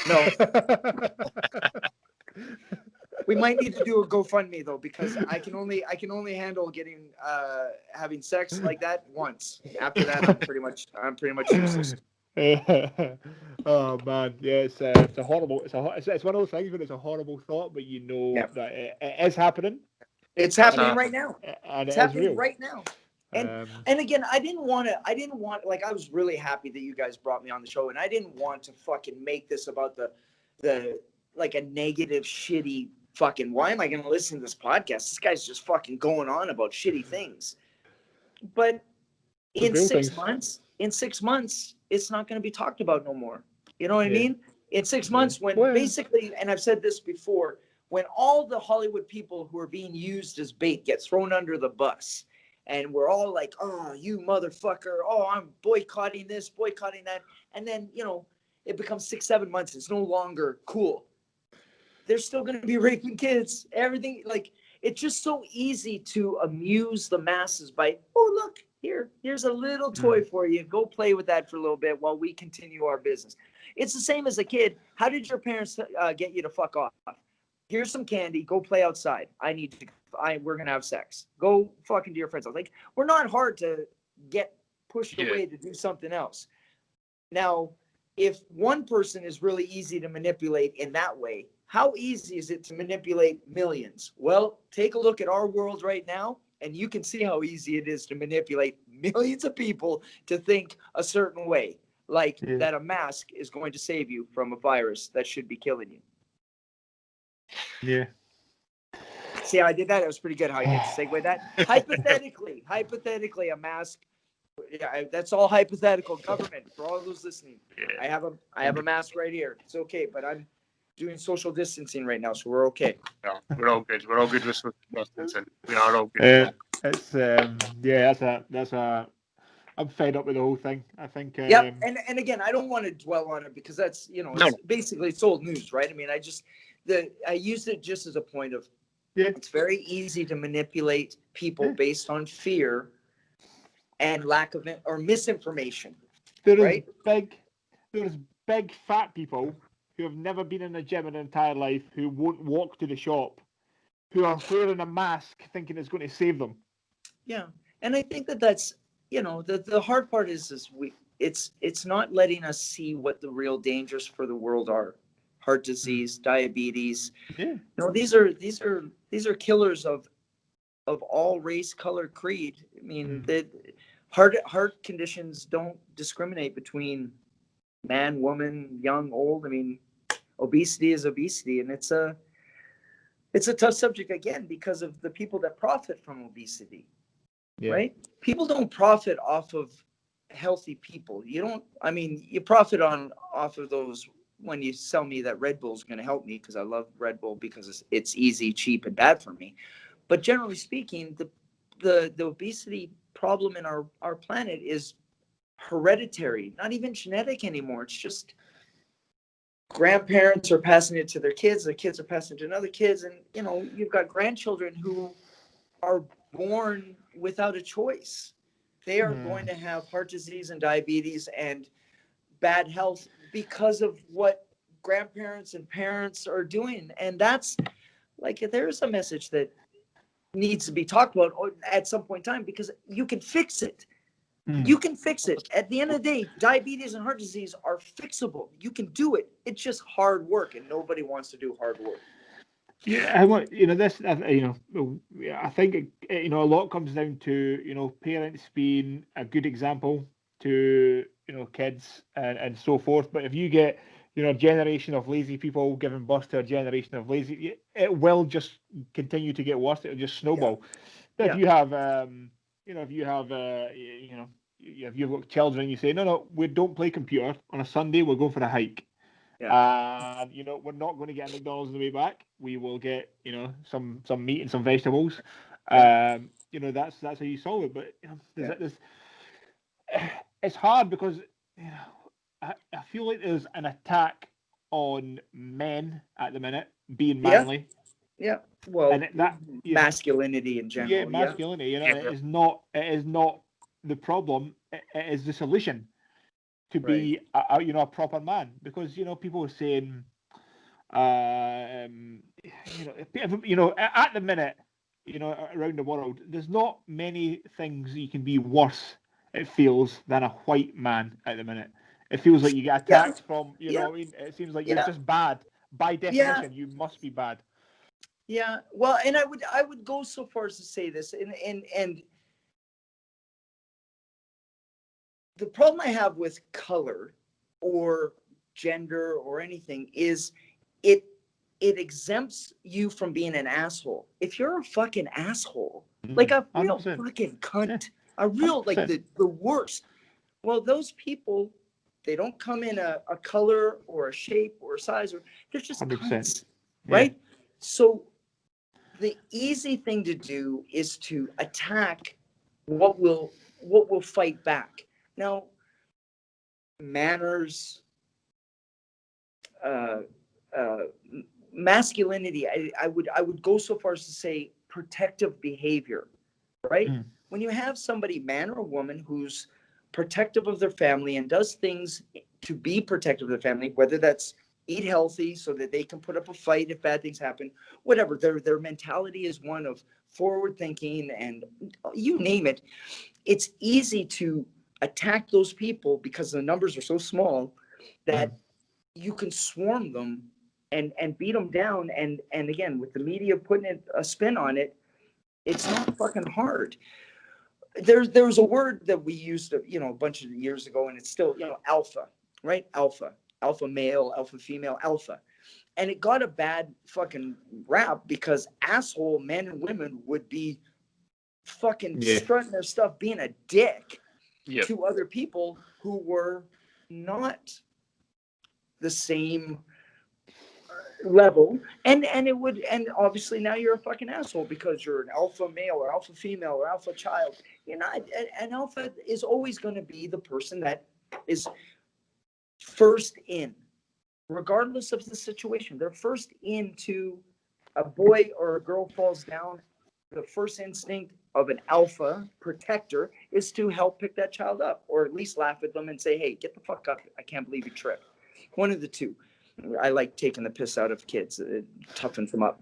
No. We might need to do a GoFundMe though, because I can only handle getting having sex like that once. After that, I'm pretty much useless. Oh man, yeah, it's a horrible. It's one of those things when it's a horrible thought, but you know that it is happening. It's happening right now. And it's it happening is real. right now. And again, I didn't want like, I was really happy that you guys brought me on the show, and I didn't want to fucking make this about the like a negative, shitty fucking, why am I going to listen to this podcast? This guy's just fucking going on about shitty things. But in 6 months, it's not going to be talked about no more. You know what I mean? In 6 months, when basically, and I've said this before, when all the Hollywood people who are being used as bait get thrown under the bus, and we're all like, oh, you motherfucker, oh, I'm boycotting this, boycotting that. And then, it becomes 6-7 months. It's no longer cool. They're still going to be raping kids. Everything, like, it's just so easy to amuse the masses by, oh, look, here's a little toy for you. Go play with that for a little bit while we continue our business. It's the same as a kid. How did your parents get you to fuck off? Here's some candy. Go play outside. We're going to have sex. Go fucking to your friends. Like, we're not hard to get pushed away to do something else. Now, if one person is really easy to manipulate in that way, how easy is it to manipulate millions? Well, take a look at our world right now, and you can see how easy it is to manipulate millions of people to think a certain way, like that a mask is going to save you from a virus that should be killing you. Yeah. See how I did that? It was pretty good how I did to segue that. Hypothetically, a mask. Yeah, that's all hypothetical. Government, for all those listening, I have a mask right here. It's okay, but I'm doing social distancing right now, so we're okay. No, we're all good. We're all good with social distancing. We are all good. I'm fed up with the whole thing. I think. And again, I don't want to dwell on it because that's basically it's old news, right? I mean, I used it just as a point of. Yeah. It's very easy to manipulate people based on fear and lack of or misinformation. There's big fat people who have never been in a gym in their entire life, who won't walk to the shop, who are wearing a mask thinking it's going to save them. Yeah, and I think that's the hard part is it's not letting us see what the real dangers for the world are. Heart disease, diabetes. Yeah. These are killers of all race, color, creed. I mean, the heart conditions don't discriminate between man, woman, young, old. I mean, obesity is obesity, and it's a tough subject again because of the people that profit from obesity. Yeah. Right? People don't profit off of healthy people. You profit off of those when you sell me that Red Bull is going to help me because I love Red Bull because it's easy, cheap, and bad for me. But generally speaking, the obesity problem in our planet is hereditary, not even genetic anymore. It's just grandparents are passing it to their kids are passing it to another kids, and you've got grandchildren who are born without a choice. They are going to have heart disease and diabetes and bad health because of what grandparents and parents are doing. And that's like, there's a message that needs to be talked about at some point in time, because you can fix it. You can fix it. At the end of the day, diabetes and heart disease are fixable. You can do it. It's just hard work, and nobody wants to do hard work. Yeah, I want this. I think a lot comes down to parents being a good example to kids and so forth. But if you get a generation of lazy people giving birth to a generation of lazy, it will just continue to get worse. It'll just snowball. But if you have if you've got children, you say no, we don't play computer on a Sunday. We'll go for a hike. And we're not going to get a McDonald's on the way back. We will get some meat and some vegetables. That's how you solve it. But it's hard because I feel like there's an attack on men at the minute being manly. Well, and masculinity in general. Yeah, masculinity. It is not the problem. It is the solution to be a proper man, because people are saying at the minute around the world there's not many things you can be worse, it feels, than a white man at the minute. It feels like you get attacked from know what I mean? It seems like you're just bad by definition. You must be bad. Well, and I would go so far as to say this, and the problem I have with color or gender or anything is it exempts you from being an asshole. If you're a fucking asshole, like a real 100%. Fucking cunt, a real 100%. Like the worst, well, those people, they don't come in a color or a shape or a size, or they're just 100%. Cunts, right? So the easy thing to do is to attack what will fight back. Now, manners, masculinity, I would go so far as to say protective behavior, right? When you have somebody, man or woman, who's protective of their family and does things to be protective of their family, whether that's eat healthy so that they can put up a fight if bad things happen, whatever, their mentality is one of forward thinking, and you name it. It's easy to attack those people because the numbers are so small that you can swarm them and beat them down. And again, with the media putting a spin on it, it's not fucking hard. There's a word that we used a bunch of years ago, and it's still alpha, right? Alpha male, alpha female, alpha. And it got a bad fucking rap because asshole men and women would be fucking strutting their stuff, being a dick to other people who were not the same level, and obviously now you're a fucking asshole because you're an alpha male or alpha female or alpha child. An alpha is always going to be the person that is first in, regardless of the situation. They're first into a boy or a girl falls down. The first instinct of an alpha protector is to help pick that child up, or at least laugh at them and say, hey, get the fuck up. I can't believe you tripped. One of the two. I like taking the piss out of kids. It toughens them up.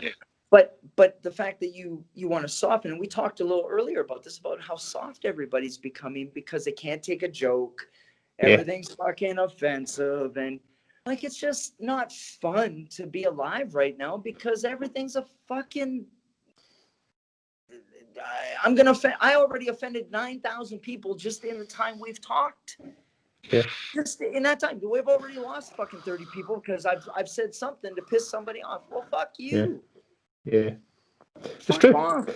Yeah. But the fact that you want to soften, and we talked a little earlier about this, about how soft everybody's becoming because they can't take a joke. Everything's fucking offensive, and like, it's just not fun to be alive right now because everything's a fucking. I already offended 9,000 people just in the time we've talked. Yeah. Just in that time, we've already lost fucking 30 people because I've said something to piss somebody off. Well, fuck you. Yeah. It's true. Off.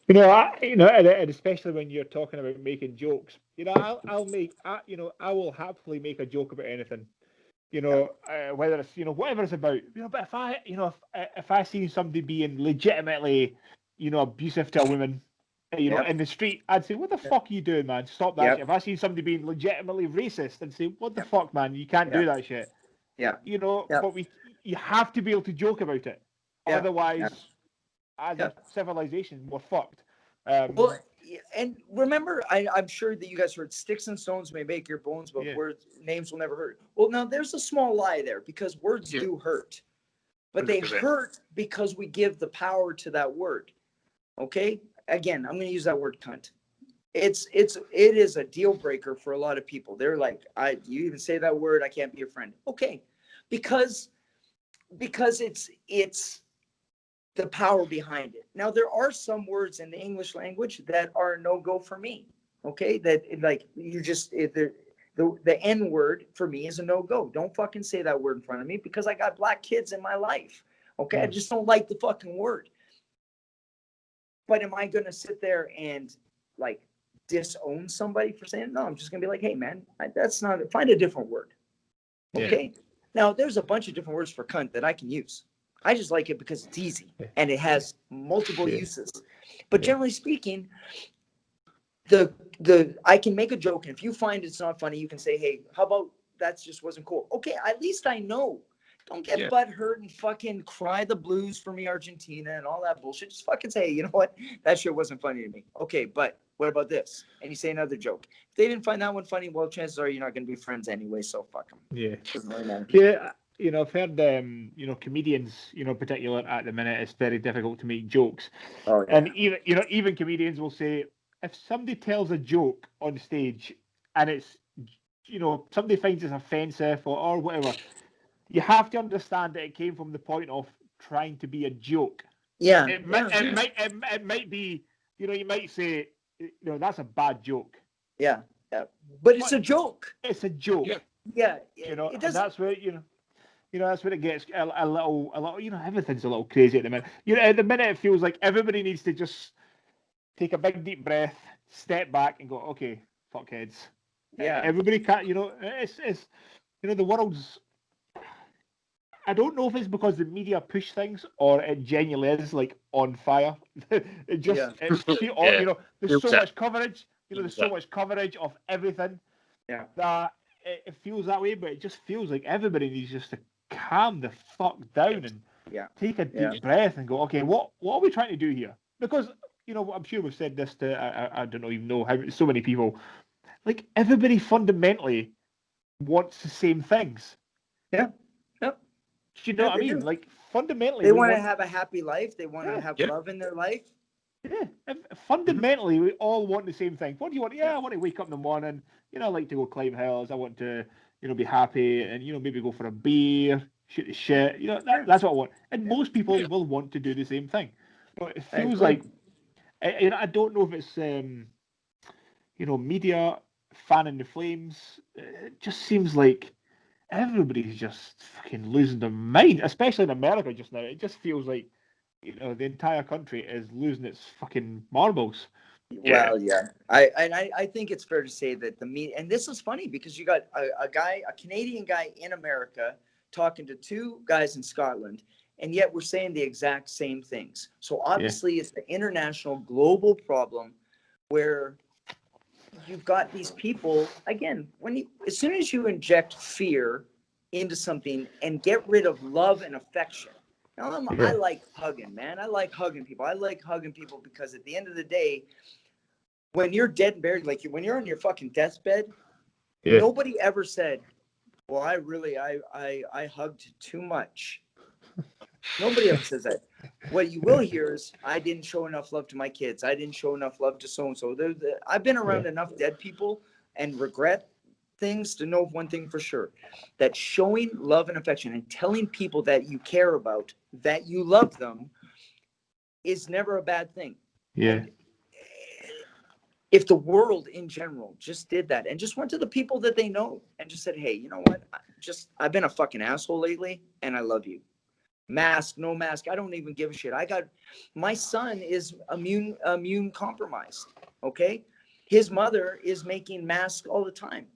And especially when you're talking about making jokes. I will happily make a joke about anything. Whether it's whatever it's about. But if I see somebody being legitimately abusive to a woman, in the street, I'd say, what the fuck are you doing, man? Stop that shit. If I see somebody being legitimately racist, I'd say, what the fuck, man? You can't do that shit. But you have to be able to joke about it. Otherwise, as a civilization, we're fucked. and remember, I'm sure that you guys heard sticks and stones may make your bones, but Yeah. words, names will never hurt. Well, now there's a small lie there because words do hurt, but they 100%. hurt because we give the power to that word. Okay. Again, I'm going to use that word cunt. It is a deal breaker for a lot of people. They're like, you even say that word, I can't be your friend. Okay. Because it's the power behind it. Now, there are some words in the English language that are no-go for me. Okay, that like you just the N word for me is a no-go. Don't fucking say that word in front of me because I got black kids in my life. Okay, I just don't like the fucking word. But am I gonna sit there and like disown somebody for saying no? I'm just gonna be like, hey man, that's not. Find a different word. Okay. Yeah. Now, there's a bunch of different words for cunt that I can use. I just like it because it's easy and it has multiple uses. But generally speaking, I can make a joke, and if you find it's not funny, you can say, hey, how about that just wasn't cool? Okay, at least I know. Don't get butt hurt and fucking cry the blues for me, Argentina, and all that bullshit. Just fucking say, hey, you know what? That shit wasn't funny to me. Okay, but what about this? And you say another joke. If they didn't find that one funny, well, chances are you're not going to be friends anyway, so fuck them. Yeah. Doesn't really matter. Yeah, I've heard, comedians, in particular at the minute, it's very difficult to make jokes. Oh, yeah. And even comedians will say, if somebody tells a joke on stage and it's, somebody finds it offensive or whatever, you have to understand that it came from the point of trying to be a joke. Yeah. It might be, you might say, that's a bad joke. Yeah. Yeah. But it's a joke. It's a joke. Yeah. It and that's where, that's where it gets a little, everything's a little crazy at the minute. At the minute it feels like everybody needs to just take a big deep breath, step back and go, okay, fuckheads. Yeah. Everybody can't, it's the world's, I don't know if it's because the media push things or it genuinely is like on fire. It just, there's so much coverage, there's so much coverage of everything that it feels that way, but it just feels like everybody needs just to calm the fuck down and take a deep breath and go, okay, what are we trying to do here? Because, I'm sure we've said this to, I don't even know how so many people, like everybody fundamentally wants the same things. Yeah. Do you know what I mean? Do. Like fundamentally, they want to have a happy life. They want to have love in their life. Yeah, fundamentally, we all want the same thing. What do you want? Yeah, I want to wake up in the morning. I like to go climb hills. I want to, be happy and maybe go for a beer, shoot the shit. That's what I want. And most people will want to do the same thing. But it feels like, I don't know if it's, media fanning the flames. It just seems like everybody's just fucking losing their mind, especially in America just now. It just feels like, the entire country is losing its fucking marbles. Well, I think it's fair to say that the media, and this is funny because you got a Canadian guy in America talking to two guys in Scotland, and yet we're saying the exact same things. So obviously it's the international global problem where you've got these people, again, as soon as you inject fear into something and get rid of love and affection. Now, I like hugging, man. I like hugging people. I like hugging people because at the end of the day, when you're dead and buried, like when you're on your fucking deathbed, nobody ever said, well, I hugged too much. Nobody ever says that. What you will hear is, I didn't show enough love to my kids. I didn't show enough love to so-and-so. I've been around enough dead people and regret things to know one thing for sure, that showing love and affection and telling people that you care about, that you love them, is never a bad thing. Yeah. And if the world in general just did that and just went to the people that they know and just said, hey, you know what? I've been a fucking asshole lately and I love you. Mask, no mask, I don't even give a shit. My son is immune compromised. Okay. His mother is making masks all the time.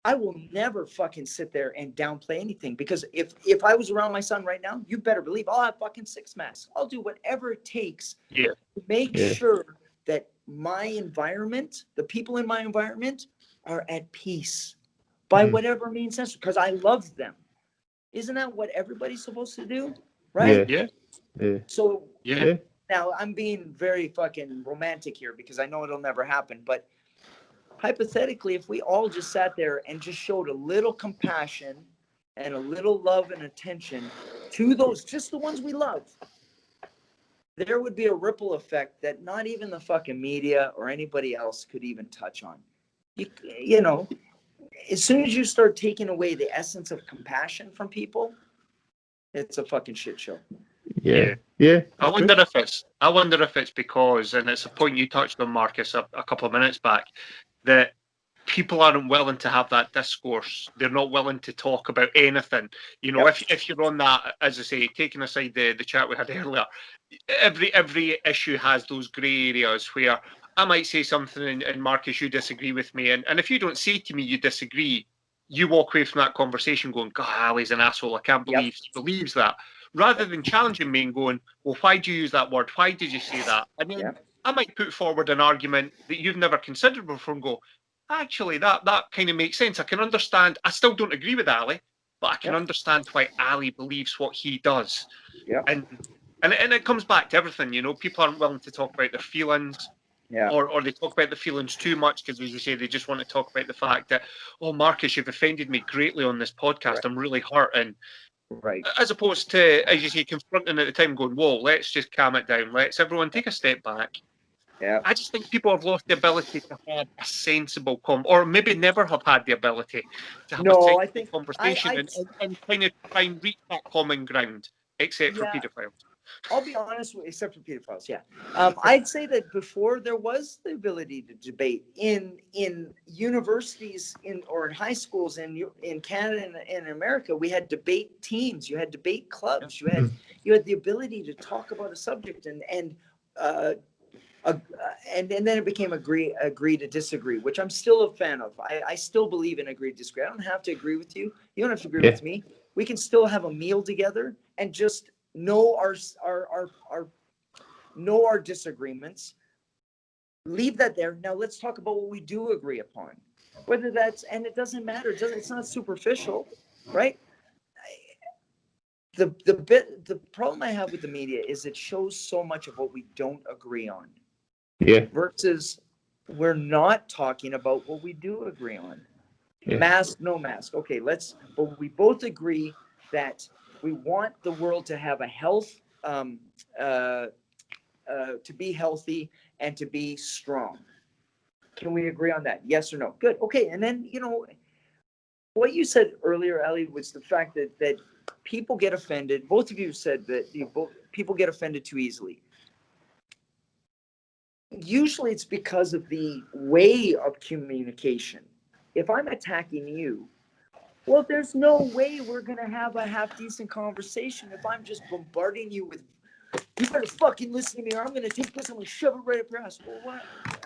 I will never fucking sit there and downplay anything, because if I was around my son right now, you better believe I'll have fucking 6 masks. I'll do whatever it takes to make sure that my environment, the people in my environment, are at peace by whatever means necessary, because I love them. Isn't that what everybody's supposed to do? Right? Yeah. So now I'm being very fucking romantic here because I know it'll never happen, but hypothetically, if we all just sat there and just showed a little compassion and a little love and attention to those, just the ones we love, there would be a ripple effect that not even the fucking media or anybody else could even touch on. You know, as soon as you start taking away the essence of compassion from people, it's a fucking shit show. Yeah. I wonder if it's because, and it's a point you touched on, Marcus, a couple of minutes back, that people aren't willing to have that discourse. They're not willing to talk about anything. You know, if you're on that, as I say, taking aside the chat we had earlier, every issue has those grey areas where I might say something and Marcus, you disagree with me. And if you don't say to me you disagree, you walk away from that conversation going, God, Ali's an asshole. I can't believe he believes that. Rather than challenging me and going, well, why do you use that word? Why did you say that? And then I might put forward an argument that you've never considered before and go, actually, that kind of makes sense. I can understand. I still don't agree with Ali, but I can understand why Ali believes what he does. And it comes back to everything, you know. People aren't willing to talk about their feelings. Or they talk about the feelings too much because, as you say, they just want to talk about the fact that, oh, Marcus, you've offended me greatly on this podcast. I'm really hurt. And as opposed to, as you say, confronting at the time, going, whoa, let's just calm it down. Let's everyone take a step back. I just think people have lost the ability to have a sensible or maybe never have had the ability to have a sensible conversation and kind of try and reach that common ground, except for paedophiles. I'll be honest with you, except for pedophiles, I'd say that before there was the ability to debate in universities or in high schools in Canada and in America, we had debate teams, you had debate clubs, you had the ability to talk about a subject and then it became agree to disagree, which I'm still a fan of. I still believe in agree to disagree. I don't have to agree with you. You don't have to agree with me. We can still have a meal together and just know our disagreements. Leave that there. Now let's talk about what we do agree upon. Whether that's, and it doesn't matter. It's not superficial, right? The problem I have with the media is it shows so much of what we don't agree on. Versus we're not talking about what we do agree on. Mask, no mask. Okay, but we both agree that we want the world to have a health, to be healthy and to be strong. Can we agree on that? Yes or no? Good. Okay. And then, you know, what you said earlier, Ali, was the fact that people get offended. Both of you said that people get offended too easily. Usually it's because of the way of communication. If I'm attacking you, well, there's no way we're going to have a half-decent conversation if I'm just bombarding you with, you better fucking listen to me or I'm going to take this and I'm going to shove it right up your ass. Well, what?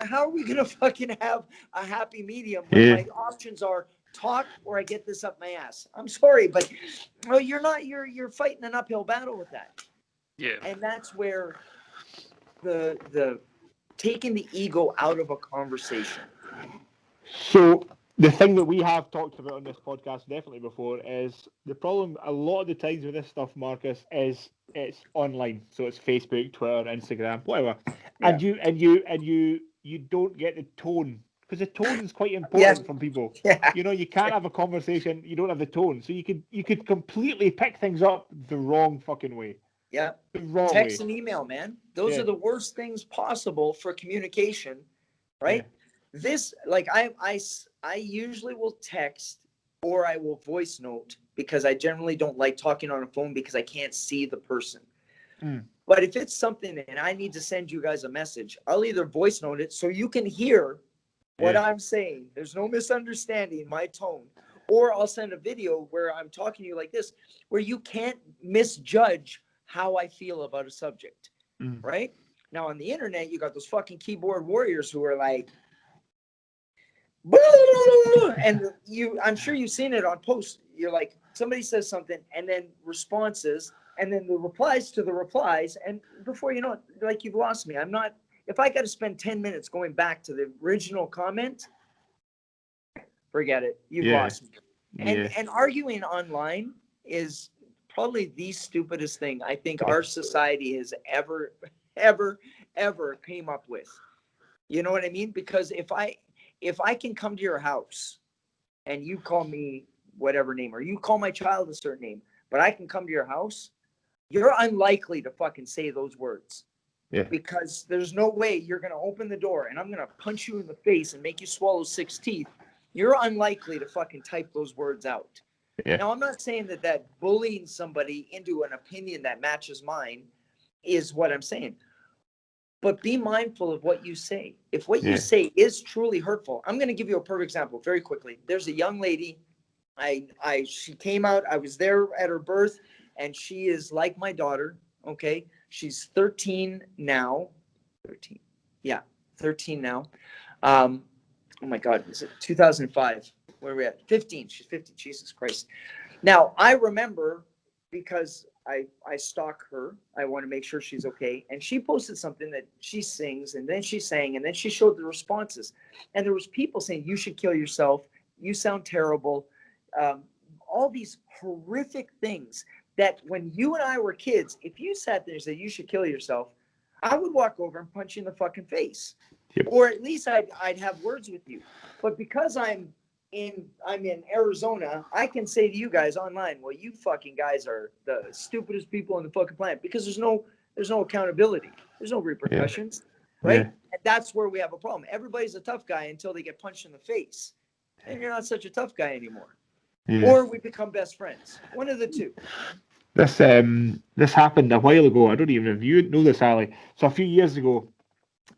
How are we going to fucking have a happy medium when my options are talk or I get this up my ass? I'm sorry, but well, you're fighting an uphill battle with that. And that's where the taking the ego out of a conversation. So the thing that we have talked about on this podcast definitely before is the problem a lot of the times with this stuff, Marcus, is it's online. So it's Facebook, Twitter, Instagram, whatever. And you don't get the tone, because the tone is quite important from people. You know, you can't have a conversation, you don't have the tone. So you could completely pick things up the wrong fucking way. Text and email, man. Those are the worst things possible for communication, right? This, like, I usually will text or I will voice note because I generally don't like talking on a phone because I can't see the person. But if it's something and I need to send you guys a message, I'll either voice note it so you can hear what I'm saying. There's no misunderstanding my tone. Or I'll send a video where I'm talking to you like this, where you can't misjudge how I feel about a subject, right? Now on the internet, you got those fucking keyboard warriors who are like, and I'm sure you've seen it on posts. You're like, somebody says something and then responses and then the replies to the replies. And before you know it, like, you've lost me. If I got to spend 10 minutes going back to the original comment, forget it. You've lost me. And arguing online is probably the stupidest thing I think our society has ever ever came up with. You know what I mean? Because if I can come to your house and you call me whatever name, or you call my child a certain name, but I can come to your house, you're unlikely to fucking say those words. Yeah. Because there's no way you're going to open the door and I'm going to punch you in the face and make you swallow 6 teeth. You're unlikely to fucking type those words out. Yeah. Now, I'm not saying that bullying somebody into an opinion that matches mine is what I'm saying. But be mindful of what you say. If what you say is truly hurtful, I'm going to give you a perfect example very quickly. There's a young lady. She came out. I was there at her birth, and she is like my daughter. Okay, she's 13 now. 13, yeah, 13 now. Oh my God, is it 2005? Where are we at? 15. She's 15. Jesus Christ. Now I remember because I stalk her. I want to make sure she's okay. And she posted something that she sings, and then she sang, and then she showed the responses. And there was people saying, you should kill yourself. You sound terrible. All these horrific things that when you and I were kids, if you sat there and said, you should kill yourself, I would walk over and punch you in the fucking face. Yep. Or at least I'd have words with you. But because I'm in Arizona, I can say to you guys online, well, you fucking guys are the stupidest people on the fucking planet, because there's no accountability. There's no repercussions, right? Yeah. And that's where we have a problem. Everybody's a tough guy until they get punched in the face. And you're not such a tough guy anymore. Yeah. Or we become best friends. One of the two. This happened a while ago. I don't even know if you know this, Ali. So a few years ago,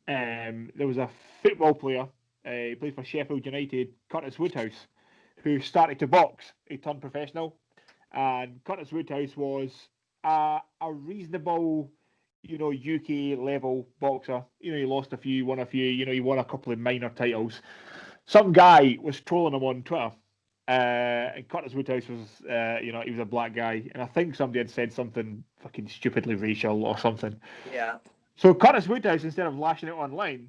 there was a football player, he played for Sheffield United, Curtis Woodhouse, who started to box. He turned professional, and Curtis Woodhouse was a reasonable, UK level boxer. He lost a few, won a few. He won a couple of minor titles. Some guy was trolling him on Twitter. And Curtis Woodhouse was, he was a black guy, and I think somebody had said something fucking stupidly racial or something. Yeah. So Curtis Woodhouse, instead of lashing it online,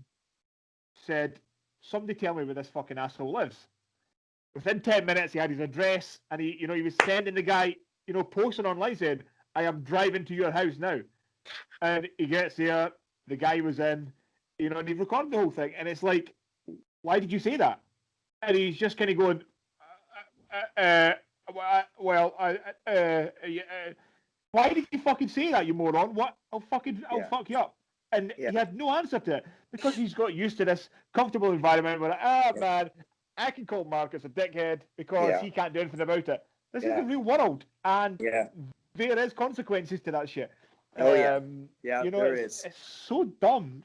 said, "Somebody tell me where this fucking asshole lives." Within 10 minutes, he had his address, and he was sending the guy, posting online saying, "I am driving to your house now." And he gets there, the guy was in, and he recorded the whole thing, and it's like, why did you say that? And he's just kind of going, why did you fucking say that, you moron? What? I'll fuck you up. And he had no answer to it, because he's got used to this comfortable environment where, man, I can call Marcus a dickhead because he can't do anything about it. This is the real world, and there is consequences to that shit. There is. It's so dumb.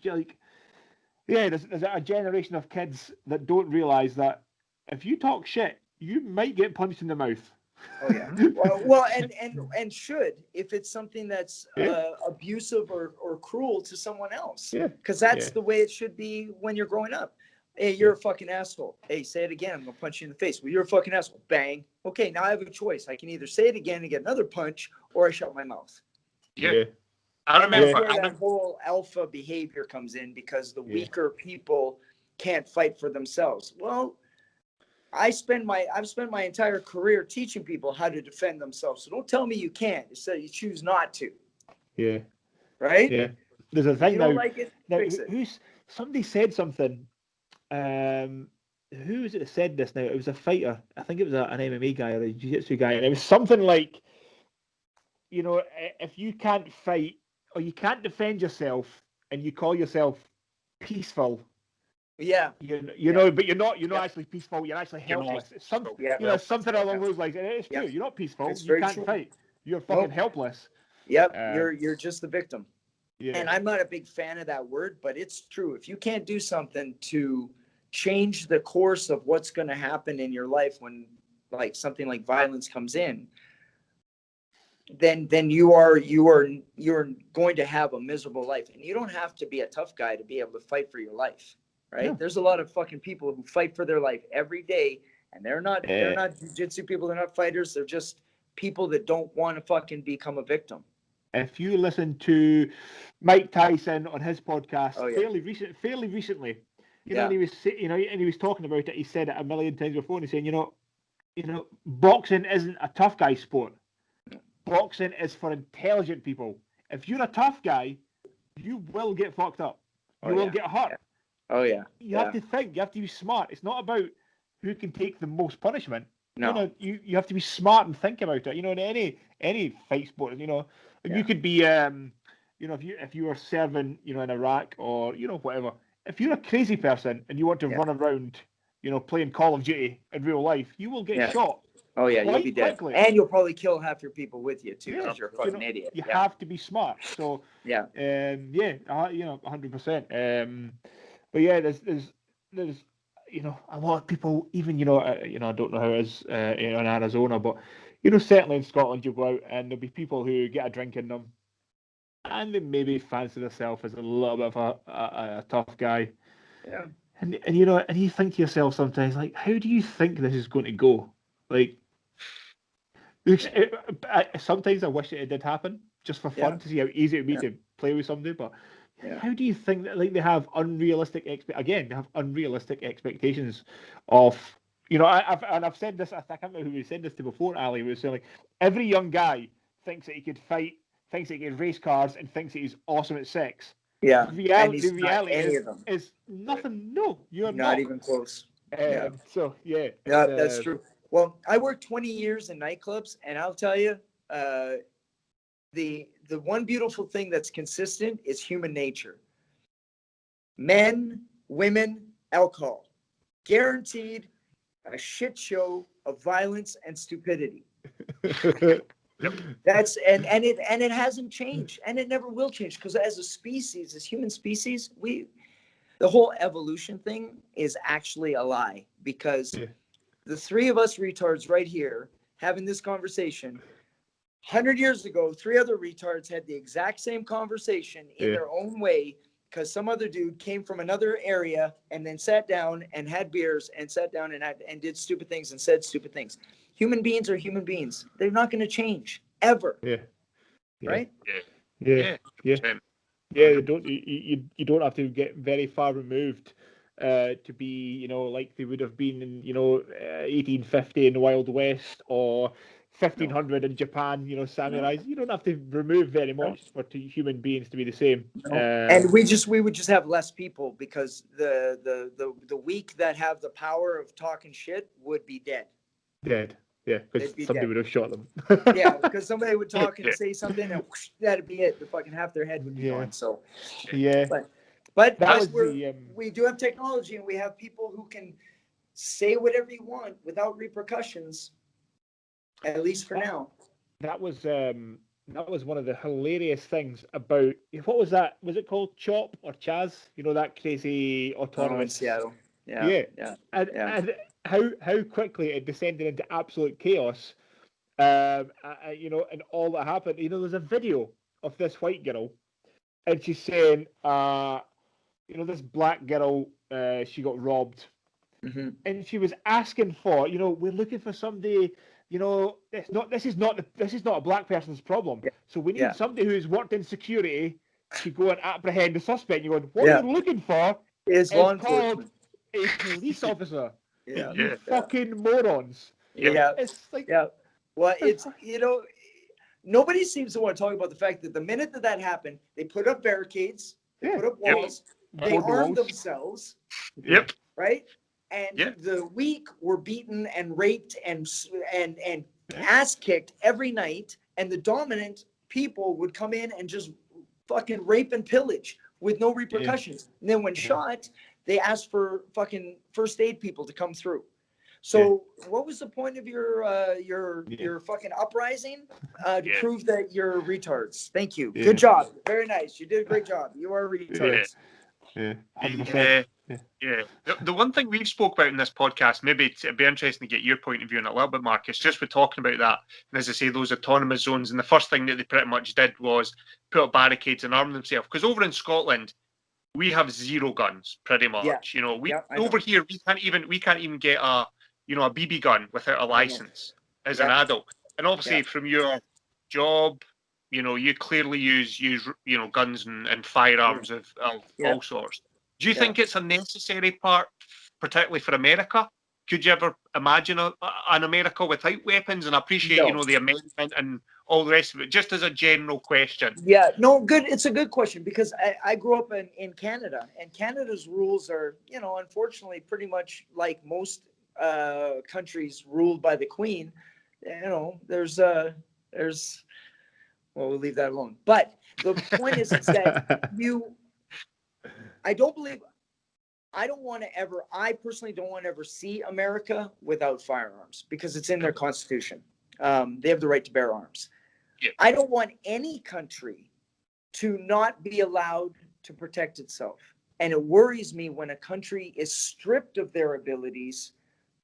There's a generation of kids that don't realise that if you talk shit, you might get punched in the mouth. Oh yeah. Well, and should, if it's something that's abusive or cruel to someone else. Yeah. Because that's the way it should be when you're growing up. Hey, you're a fucking asshole. Hey, say it again. I'm gonna punch you in the face. Well, you're a fucking asshole. Bang. Okay, now I have a choice. I can either say it again and get another punch, or I shut my mouth. Yeah. I remember that whole alpha behavior comes in, because the weaker people can't fight for themselves. Well, I've spent my entire career teaching people how to defend themselves. So don't tell me you can't. It's that you choose not to. Yeah. Right? Yeah. There's a thing you now. Don't like it, fix it. Somebody said something. Who was it that said this now? It was a fighter. I think it was an MMA guy or a jiu-jitsu guy. And it was something like, if you can't fight or you can't defend yourself and you call yourself peaceful, but you're not actually peaceful. You're actually helpless. It's something along those lines. And it's true. You're not peaceful. You can't fight. You're fucking helpless. Yep. You're just the victim. Yeah. And I'm not a big fan of that word, but it's true. If you can't do something to change the course of what's going to happen in your life when something like violence comes in, then you're going to have a miserable life. And you don't have to be a tough guy to be able to fight for your life. Right? Yeah. There's a lot of fucking people who fight for their life every day, and they're not jiu-jitsu people, they're not fighters, they're just people that don't want to fucking become a victim. If you listen to Mike Tyson on his podcast fairly recently, and he was talking about it, he said it a million times before, and he's saying, boxing isn't a tough guy sport. Boxing is for intelligent people. If you're a tough guy, you will get fucked up. You Oh, will yeah. get hurt. Yeah. Oh yeah. You have to think. You have to be smart. It's not about who can take the most punishment. No. You have to be smart and think about it. In any fight sport, you could be if you were serving, in Iraq or whatever. If you're a crazy person and you want to run around, playing Call of Duty in real life, you will get shot. Oh yeah, you'll quite be dead, quickly. and you'll probably kill half your people with you too, because you're a fucking idiot. You have to be smart. So 100%. But yeah, there's a lot of people, even I don't know how it is in Arizona, but certainly in Scotland you go out and there'll be people who get a drink in them, and they maybe fancy themselves as a little bit of a tough guy. Yeah. And you think to yourself sometimes, like, how do you think this is going to go? Like, sometimes I wish it did happen just for fun to see how easy it would be to play with somebody. But how do you think that, like, they have unrealistic expectations of, I've said this, I can't remember who we said this to before, Ali, was saying, like, every young guy thinks that he could fight, thinks that he can race cars, and thinks that he's awesome at sex. Yeah. The reality is nothing. No, you're not even close. So yeah, that's true. Well, I worked 20 years in nightclubs, and I'll tell you, the one beautiful thing that's consistent is human nature. Men, women, alcohol, guaranteed a shit show of violence and stupidity. That's and it hasn't changed, and it never will change, because as a species, as human species, the whole evolution thing is actually a lie, because the three of us retards right here having this conversation, 100 years ago, three other retards had the exact same conversation in their own way, because some other dude came from another area and then sat down and had beers and sat down and did stupid things and said stupid things. Human beings are human beings. They're not going to change ever. Right? Yeah. You don't have to get very far removed to be, like they would have been in, 1850 in the Wild West or 1500 in Japan, samurais. You don't have to remove very much for human beings to be the same. And we would just have less people, because the weak that have the power of talking shit would be dead. Yeah, because somebody would have shot them. Because somebody would talk and say something, and whoosh, that'd be it. The fucking half their head would be gone. So, but that's where we do have technology, and we have people who can say whatever you want without repercussions. At least for now. That was one of the hilarious things about, what was that? Was it called Chop or Chaz? That crazy autonomous in Seattle. And how quickly it descended into absolute chaos. And all that happened. There's a video of this white girl, and she's saying, this black girl, she got robbed, and she was asking for, we're looking for somebody. This is not a black person's problem. So we need somebody who's worked in security to go and apprehend the suspect. You're going, what you're looking for is law enforcement. A police officer. You fucking morons. It's like, well, it's, nobody seems to want to talk about the fact that the minute that happened, they put up barricades, they put up walls, they armed themselves. Right? And the weak were beaten and raped and ass kicked every night, and the dominant people would come in and just fucking rape and pillage with no repercussions. And then when shot, they asked for fucking first aid people to come through. So what was the point of your fucking uprising? To prove that you're retards. Thank you. Good job. Very nice. You did a great job. You are retards. 100%. The one thing we've spoke about in this podcast, maybe it'd be interesting to get your point of view on it a little bit, Marcus, just with talking about that, and as I say, those autonomous zones, and the first thing that they pretty much did was put up barricades and arm themselves, because over in Scotland we have zero guns pretty much. Over here we can't even get a BB gun without a license as an adult, and obviously from your job, you clearly use guns and firearms of all sorts. Do you think it's a necessary part, particularly for America? Could you ever imagine an America without weapons? And I appreciate, the amendment and all the rest of it? Just as a general question. Yeah, no, good. It's a good question because I grew up in Canada, and Canada's rules are, unfortunately, pretty much like most countries ruled by the Queen. There's well, we'll leave that alone. But the point is that I personally don't want to ever see America without firearms because it's in their constitution. They have the right to bear arms. Yeah. I don't want any country to not be allowed to protect itself. And it worries me when a country is stripped of their abilities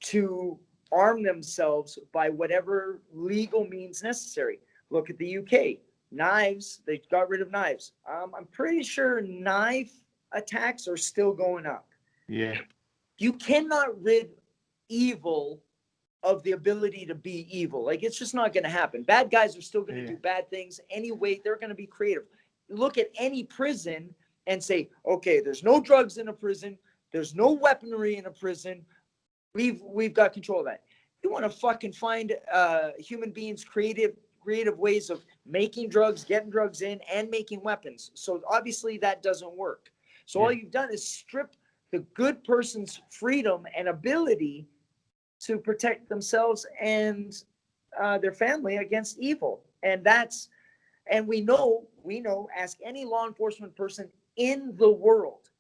to arm themselves by whatever legal means necessary. Look at the UK. Knives, they got rid of knives. I'm pretty sure knife attacks are still going up. Yeah. You cannot rid evil of the ability to be evil. Like, it's just not going to happen. Bad guys are still going to do bad things anyway. They're going to be creative. Look at any prison and say, okay, there's no drugs in a prison. There's no weaponry in a prison. We've got control of that. You want to fucking find human beings creative ways of making drugs, getting drugs in, and making weapons. So obviously that doesn't work. So all you've done is strip the good person's freedom and ability to protect themselves and their family against evil. And we know, ask any law enforcement person in the world,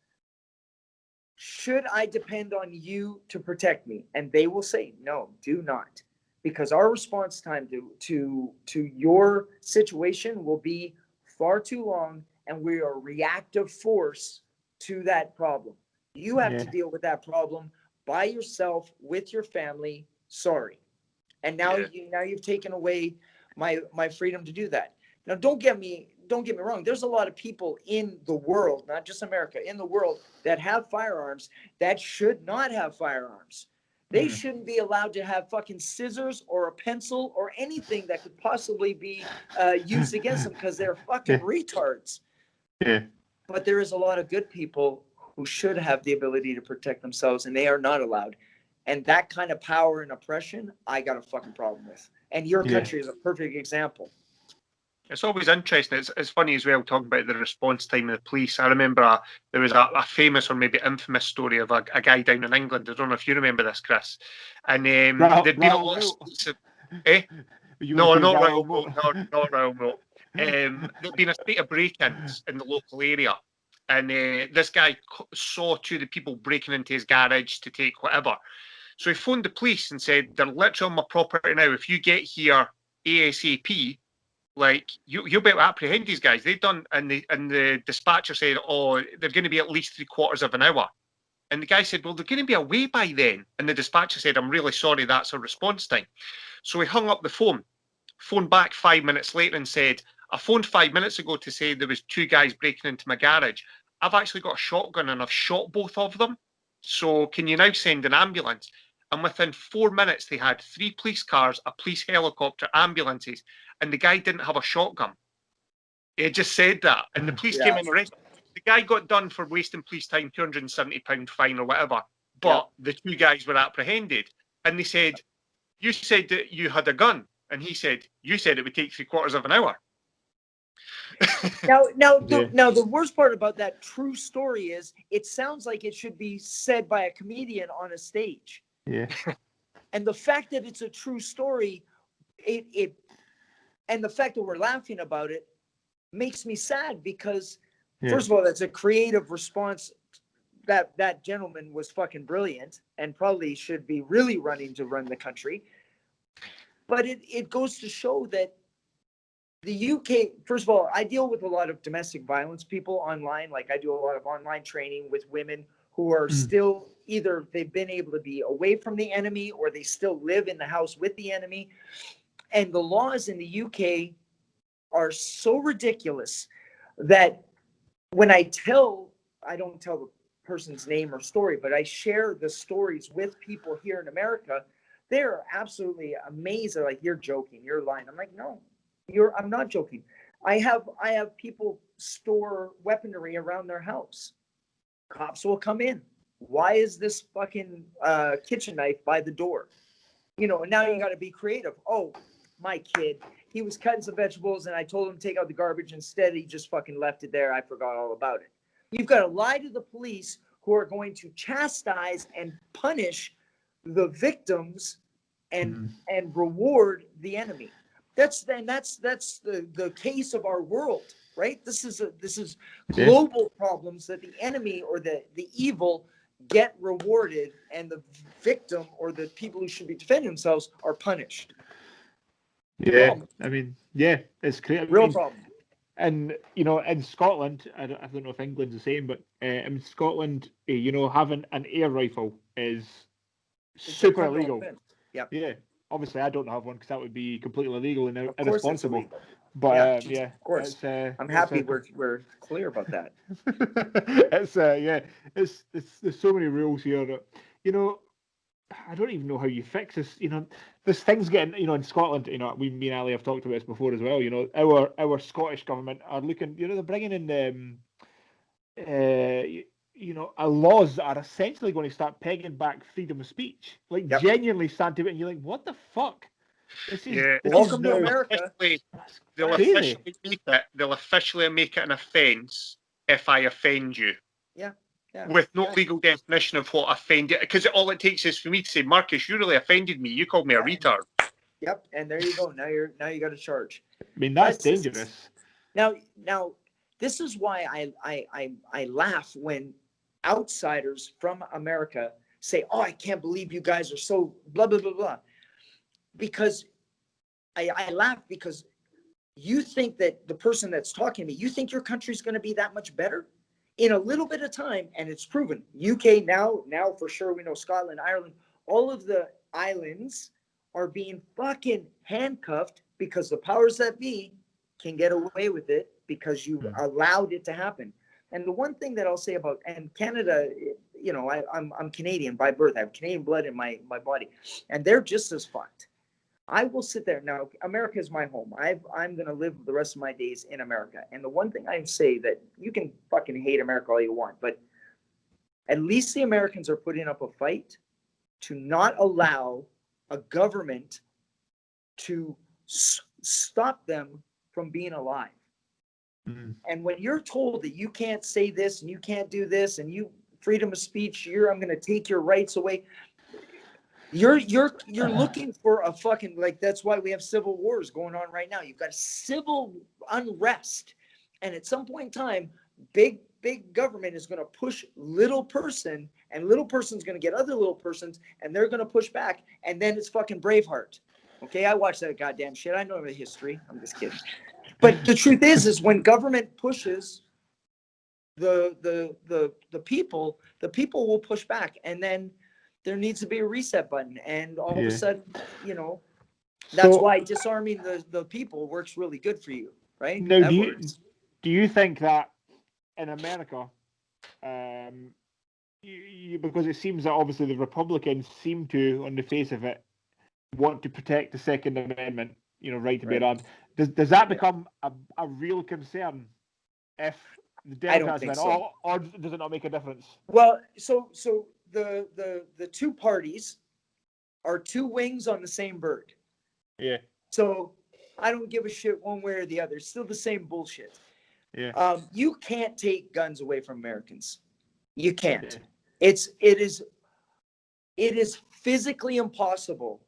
should I depend on you to protect me? And they will say, no, do not. Because our response time to your situation will be far too long, and we are a reactive force to that problem. You have to deal with that problem by yourself with your family. Sorry. And now you've taken away my freedom to do that. Now don't get me wrong. There's a lot of people in the world, not just America, in the world that have firearms that should not have firearms. They shouldn't be allowed to have fucking scissors or a pencil or anything that could possibly be used against them because they're fucking retards. Yeah. But there is a lot of good people who should have the ability to protect themselves, and they are not allowed. And that kind of power and oppression, I got a fucking problem with. And your country is a perfect example. It's always interesting. It's funny as well talking about the response time of the police. I remember there was a famous or maybe infamous story of a guy down in England. I don't know if you remember this, Chris. And there'd been a lot of No, not Royal Moat. Not Royal Moat. There'd been a spate of break-ins in the local area, and this guy saw two of the people breaking into his garage to take whatever. So he phoned the police and said, "They're literally on my property now. If you get here ASAP, like you'll be able to apprehend these guys." They've done, and the dispatcher said, "Oh, they're going to be at least 3/4 of an hour." And the guy said, "Well, they're going to be away by then." And the dispatcher said, "I'm really sorry, that's a response time." So he hung up the phoned back 5 minutes later and said, "I phoned 5 minutes ago to say there was two guys breaking into my garage. I've actually got a shotgun and I've shot both of them. So can you now send an ambulance?" And within 4 minutes, they had 3 police cars, a police helicopter, ambulances, and the guy didn't have a shotgun. He just said that. And the police came in and arrested him. The guy got done for wasting police time, £270 fine or whatever. But the two guys were apprehended. And they said, "You said that you had a gun." And he said, "You said it would take 3/4 of an hour." Now, the worst part about that true story is it sounds like it should be said by a comedian on a stage. Yeah. And the fact that it's a true story, and the fact that we're laughing about it makes me sad because, first of all, that's a creative response. That gentleman was fucking brilliant and probably should be really running to run the country. But it goes to show that the UK, first of all, I deal with a lot of domestic violence people online. Like I do a lot of online training with women who are still either they've been able to be away from the enemy or they still live in the house with the enemy. And the laws in the UK are so ridiculous that when I don't tell the person's name or story, but I share the stories with people here in America, they're absolutely amazed. They're like, "You're joking, you're lying." I'm like, "No, I'm not joking." I have people store weaponry around their house. Cops will come in. Why is this fucking kitchen knife by the door? And now you got to be creative. Oh, my kid, he was cutting some vegetables and I told him to take out the garbage. Instead, he just fucking left it there. I forgot all about it. You've got to lie to the police who are going to chastise and punish the victims and reward the enemy. That's the case of our world, right? This is global problems that the enemy or the evil get rewarded, and the victim or the people who should be defending themselves are punished. Yeah, Problem. I mean, yeah, it's crazy. Real problem. And in Scotland, I don't know if England's the same, but in Scotland, having an air rifle is super illegal. Yeah. Yeah. Obviously, I don't have one because that would be completely illegal and Of course it's irresponsible. illegal. But Yeah, of course. it's, I'm happy we're clear about that. it's there's so many rules here that I don't even know how you fix this. There's things getting in Scotland. Me and Ali have talked about this before as well. Our Scottish government are looking. They're bringing in laws that are essentially going to start pegging back freedom of speech, like genuinely stand to it, and you're like, what the fuck? Welcome to America. They'll officially make it an offence if I offend you. Yeah. With no legal definition of what offended, because all it takes is for me to say, Marcus, you really offended me. You called me a retard. Yep, and there you go. Now you got a charge. I mean, that's dangerous. Now, this is why I laugh when outsiders from America say, "Oh, I can't believe you guys are so blah blah blah blah," because I laugh because you think that the person that's talking to me, you think your country's going to be that much better in a little bit of time, and it's proven. UK now for sure, we know Scotland, Ireland, all of the islands are being fucking handcuffed because the powers that be can get away with it because you allowed it to happen. And the one thing that I'll say about, and Canada, I'm Canadian by birth. I have Canadian blood in my body, and they're just as fucked. I will sit there. Now, America is my home. I'm going to live the rest of my days in America. And the one thing I say that you can fucking hate America all you want, but at least the Americans are putting up a fight to not allow a government to stop them from being alive. And when you're told that you can't say this and you can't do this and you freedom of speech, I'm going to take your rights away. You're looking for a fucking, like, that's why we have civil wars going on right now. You've got civil unrest. And at some point in time, big government is going to push little person, and little person's going to get other little persons, and they're going to push back. And then it's fucking Braveheart. Okay, I watched that goddamn shit. I know the history. I'm just kidding. But the truth is when government pushes the people will push back, and then there needs to be a reset button, and all of a sudden, that's why disarming the people works really good for you, right? Now, do you think that in America, because it seems that obviously the Republicans seem to, on the face of it, want to protect the Second Amendment, right to bear arms. Does that become a real concern if the Democrats win, or does it not make a difference? Well, so the two parties are two wings on the same bird. Yeah. So I don't give a shit one way or the other. It's still the same bullshit. Yeah. You can't take guns away from Americans. You can't. Yeah. It is physically impossible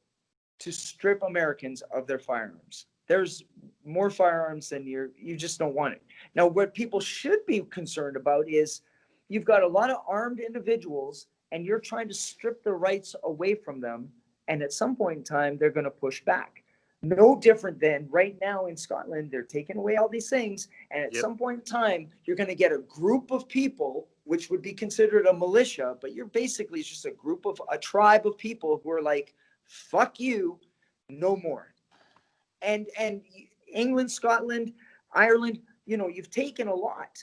to strip Americans of their firearms. There's more firearms than you just don't want it. Now, what people should be concerned about is you've got a lot of armed individuals and you're trying to strip the rights away from them. And at some point in time, they're going to push back. No different than right now in Scotland, they're taking away all these things. And at some point in time, you're going to get a group of people, which would be considered a militia, but you're basically just a tribe of people who are like, fuck you, no more. And England, Scotland, Ireland, you've taken a lot.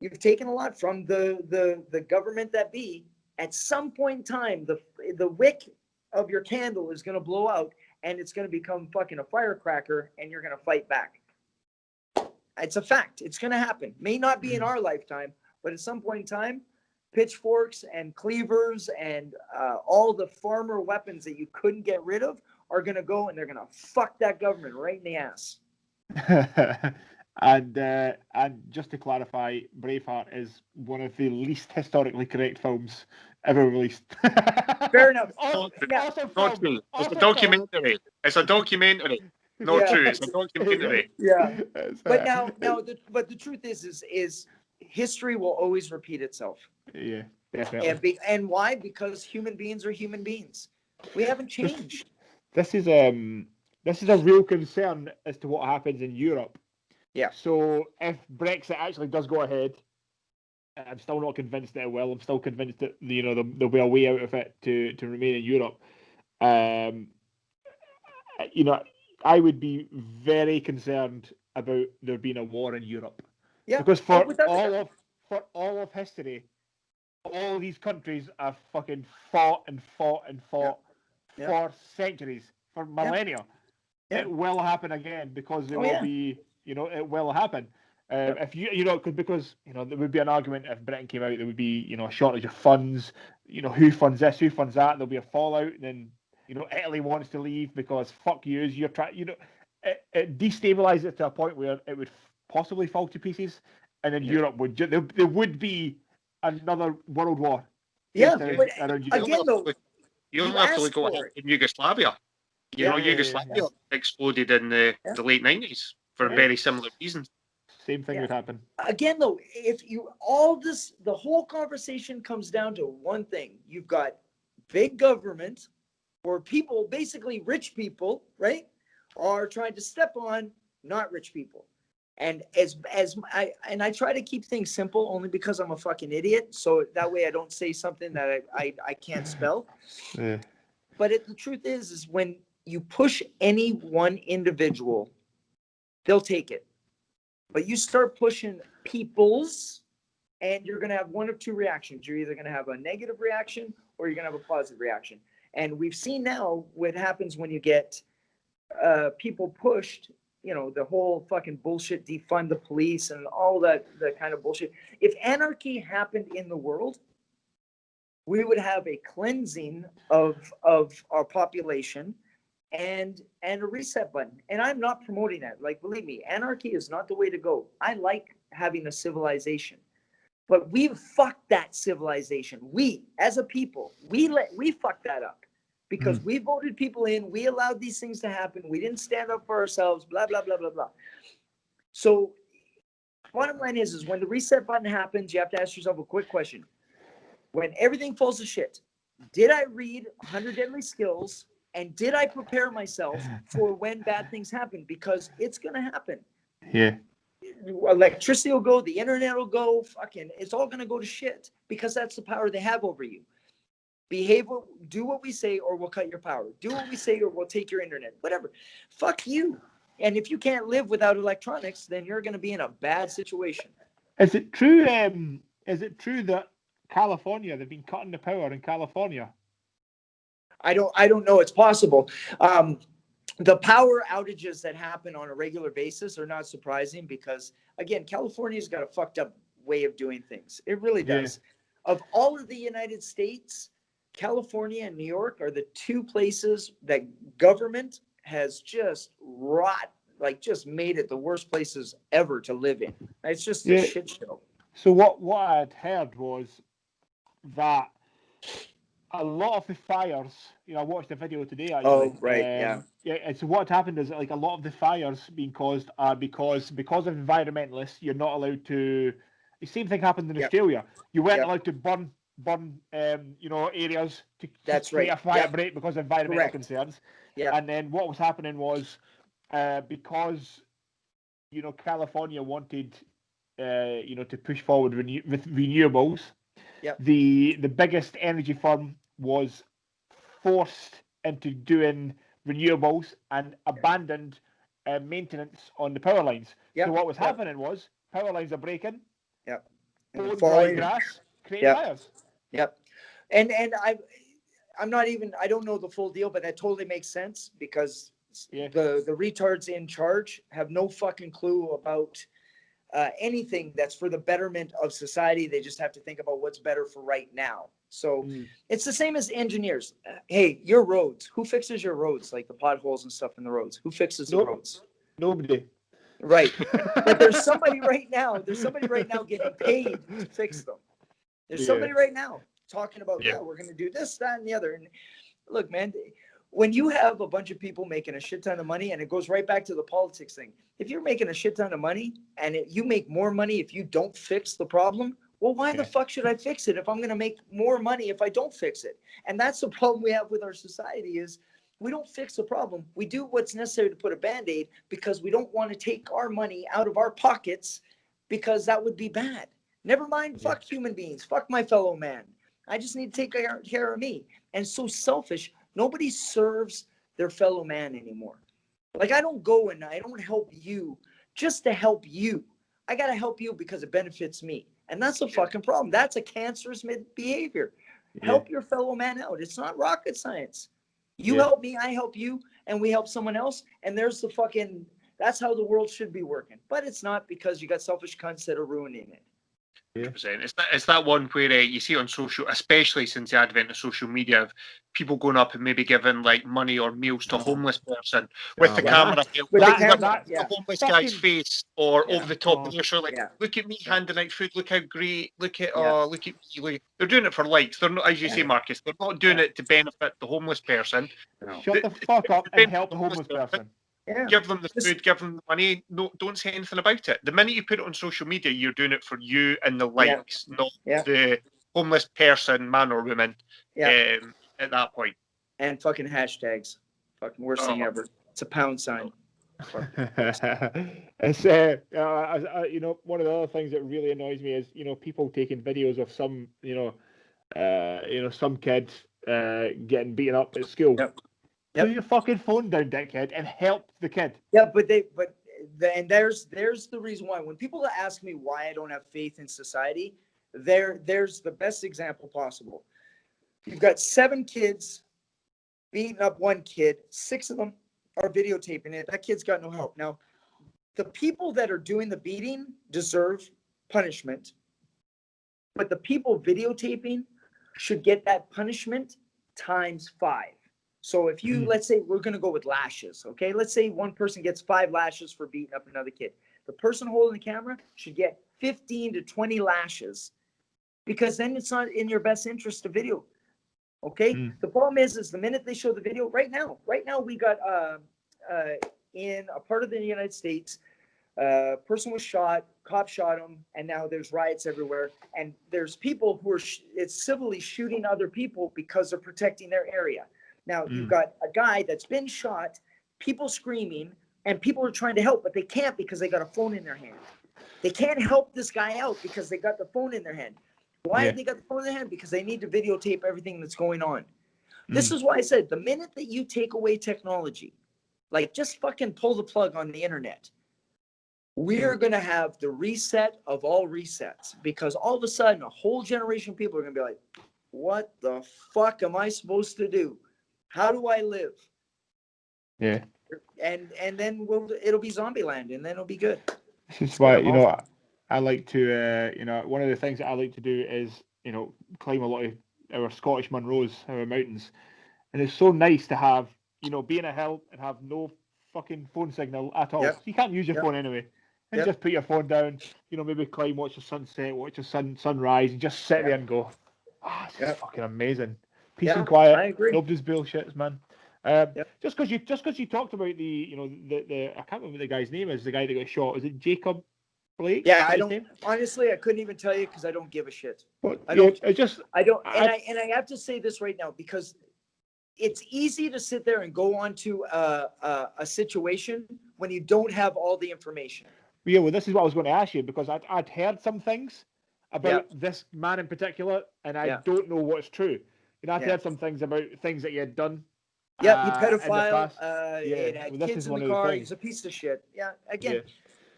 You've taken a lot from the government that be. At some point in time, the wick of your candle is going to blow out, and it's going to become fucking a firecracker, and you're going to fight back. It's a fact. It's going to happen. May not be in our lifetime, but at some point in time, pitchforks and cleavers and all the farmer weapons that you couldn't get rid of are going to go and they're going to fuck that government right in the ass. And just to clarify, Braveheart is one of the least historically correct films ever released. Fair enough. Awesome, Yeah. awesome Not film. true. It's Awesome a film. documentary. It's a documentary. Not Yeah. true. It's a documentary. Yeah. It's, But the truth is history will always repeat itself. yeah, definitely. And why? Because human beings are human beings. We haven't changed. This is a real concern as to what happens in Europe. Yeah. So if Brexit actually does go ahead, I'm still not convinced that it will. I'm still convinced that there'll be a way out of it to remain in Europe. I would be very concerned about there being a war in Europe. Yeah. Because for without a doubt. all of history, all these countries have fucking fought and fought and fought Yeah. for centuries, for millennia. Yeah. It will happen again because there Oh, will yeah. be, it will happen. If because there would be an argument if Britain came out, there would be, a shortage of funds. Who funds this? Who funds that? There'll be a fallout, and then Italy wants to leave because fuck yous. You're trying, it destabilizes it to a point where it would possibly fall to pieces, and then Europe would there would be another world war. Yeah, around Europe. again though, You don't you have to asked look what for happened in Yugoslavia. Yugoslavia exploded in the late 90s for very similar reasons. Same thing would happen. Again though, the whole conversation comes down to one thing. You've got big government or people, basically rich people, right, are trying to step on not rich people. And I try to keep things simple only because I'm a fucking idiot. So that way I don't say something that I can't spell. Yeah. But the truth is when you push any one individual, they'll take it. But you start pushing peoples, and you're going to have one of two reactions. You're either going to have a negative reaction or you're going to have a positive reaction. And we've seen now what happens when you get people pushed, the whole fucking bullshit, defund the police and all that kind of bullshit. If anarchy happened in the world, we would have a cleansing of our population and a reset button. And I'm not promoting that. Like, believe me, anarchy is not the way to go. I like having a civilization, but we've fucked that civilization. We, as a people, we fucked that up because we voted people in. We allowed these things to happen. We didn't stand up for ourselves, blah, blah, blah, blah, blah. So bottom line is when the reset button happens, you have to ask yourself a quick question. When everything falls to shit, did I read 100 Deadly Skills? And did I prepare myself for when bad things happen? Because it's going to happen. Yeah. Electricity will go. The internet will go. Fucking, it's all going to go to shit because that's the power they have over you. Do what we say or we'll cut your power. Do what we say or we'll take your internet. Whatever. Fuck you. And if you can't live without electronics, then you're going to be in a bad situation. Is it true? Is it true that California, they've been cutting the power in California? I don't know. It's possible. The power outages that happen on a regular basis are not surprising because, again, California's got a fucked up way of doing things. It really does. Yeah. Of all of the United States, California and New York are the two places that government has just just made it the worst places ever to live in. It's just a shit show. So what I had heard was that a lot of the fires, I watched a video today. Actually, oh, right, yeah. And so what happened is like a lot of the fires being caused are because of environmentalists. You're not allowed to. The same thing happened in Australia. You weren't allowed to burn areas to create a fire break because of environmental concerns. Yeah. And then what was happening was because California wanted to push forward with renewables. Yep. The biggest energy firm was forced into doing renewables and abandoned maintenance on the power lines. Yep. So what was happening was power lines are breaking. Yep. And dry grass, creating fires. Yep. And I'm not even, I don't know the full deal, but that totally makes sense because the retards in charge have no fucking clue about anything that's for the betterment of society. They just have to think about what's better for right now. So it's the same as engineers. Hey, your roads, who fixes your roads? Like the potholes and stuff in the roads. Who fixes the roads? Nobody. Right. But there's somebody right now getting paid to fix them. There's somebody right now talking about, we're going to do this, that, and the other. And look, man, when you have a bunch of people making a shit ton of money, and it goes right back to the politics thing. If you're making a shit ton of money and you make more money if you don't fix the problem, well, why the fuck should I fix it if I'm going to make more money if I don't fix it? And that's the problem we have with our society is we don't fix the problem. We do what's necessary to put a Band-Aid because we don't want to take our money out of our pockets because that would be bad. Never mind, fuck human beings. Fuck my fellow man. I just need to take care of me. And so selfish, nobody serves their fellow man anymore. Like I don't go and I don't help you just to help you. I got to help you because it benefits me. And that's a fucking problem. That's a cancerous behavior. Help your fellow man out. It's not rocket science. You help me, I help you, and we help someone else. And there's the fucking, that's how the world should be working. But it's not because you got selfish cunts that are ruining it. 100%. It's that one where you see on social, especially since the advent of social media, of people going up and maybe giving like money or meals to a homeless person with the camera, the homeless guy's face or over the top of their show, like, look at me handing out food, look how great, look at me. They're doing it for likes. They're not, as you say, Marcus, they're not doing it to benefit the homeless person. Shut the fuck up and help the homeless person. Give them the food, give them the money. No, don't say anything about it. The minute you put it on social media, you're doing it for you and the likes, not the homeless person, man or woman. At that point. And fucking hashtags, fucking worst thing ever. It's a pound sign. It's you know, one of the other things that really annoys me is people taking videos of some some kids getting beaten up at school. Put your fucking phone down, dickhead, and help the kid. Yeah, and there's the reason why. When people ask me why I don't have faith in society, there's the best example possible. You've got 7 kids beating up one kid. 6 of them are videotaping it. That kid's got no help. Now, the people that are doing the beating deserve punishment, but the people videotaping should get that punishment times 5. So if you, let's say we're going to go with lashes, okay? Let's say one person gets 5 lashes for beating up another kid. The person holding the camera should get 15 to 20 lashes because then it's not in your best interest to video, okay? The problem is the minute they show the video, right now we got in a part of the United States, person was shot, cop shot him, and now there's riots everywhere. And there's people who are civilly shooting other people because they're protecting their area. Now, you've got a guy that's been shot, people screaming, and people are trying to help, but they can't because they got a phone in their hand. They can't help this guy out because they got the phone in their hand. Why have they got the phone in their hand? Because they need to videotape everything that's going on. This is why I said the minute that you take away technology, like just fucking pull the plug on the internet, we're going to have the reset of all resets because all of a sudden a whole generation of people are going to be like, what the fuck am I supposed to do? How do I live? Yeah. And then it'll be zombie land and then it'll be good. This is why, I like to, one of the things that I like to do is, climb a lot of our Scottish Munros, our mountains. And it's so nice to have, be in a hill and have no fucking phone signal at all. So you can't use your phone anyway. And just put your phone down, maybe climb, watch the sunset, watch the sunrise, and just sit there and go, this is fucking amazing. Peace and quiet. I agree. Nobody's bullshits, man. Just because you talked about the I can't remember what the guy's name is. The guy that got shot. Is it Jacob Blake? Yeah, I don't. Honestly, I couldn't even tell you because I don't give a shit. But I don't. I have to say this right now because it's easy to sit there and go on to a situation when you don't have all the information. Yeah, well, this is what I was going to ask you because I'd heard some things about this man in particular, and I don't know what's true. I've heard some things about things that he had done. Yeah, he pedophile. He had kids in the car. He's a piece of shit. Yeah, again,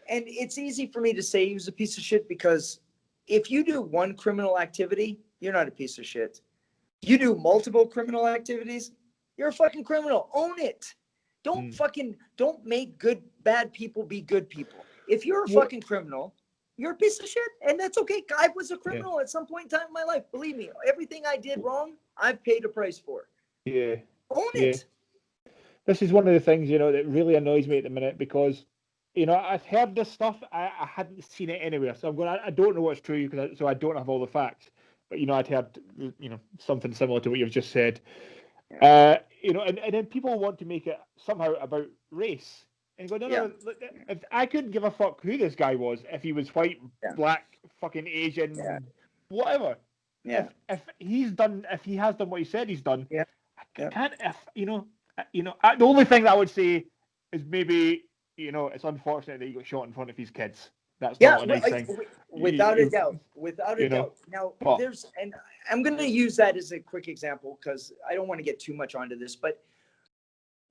and it's easy for me to say he was a piece of shit because if you do one criminal activity, you're not a piece of shit. You do multiple criminal activities, you're a fucking criminal. Own it. Don't make bad people be good people. If you're a fucking criminal, you're a piece of shit, and that's okay. I was a criminal at some point in time in my life. Believe me, everything I did wrong, I've paid a price for. Yeah. Own it. This is one of the things, that really annoys me at the minute because, I've heard this stuff. I hadn't seen it anywhere. So I don't know what's true so I don't have all the facts. But, I'd heard, something similar to what you've just said. And then people want to make it somehow about race. And you go, no, if I couldn't give a fuck who this guy was, if he was white, black, fucking Asian, whatever. Yeah. If he has done what he said he's done, I can't, the only thing that I would say is maybe, it's unfortunate that he got shot in front of his kids. That's not a nice thing. Without a doubt. Now, and I'm going to use that as a quick example because I don't want to get too much onto this, but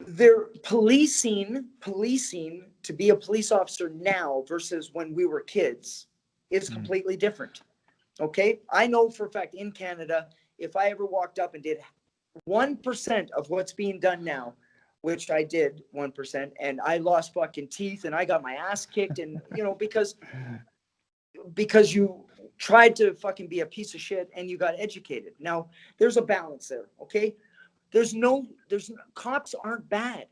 they're policing to be a police officer now versus when we were kids is completely different. Okay. I know for a fact in Canada, if I ever walked up and did 1% of what's being done now, which I did 1%, and I lost fucking teeth and I got my ass kicked, and because you tried to fucking be a piece of shit and you got educated. Now there's a balance there. Okay. Cops aren't bad.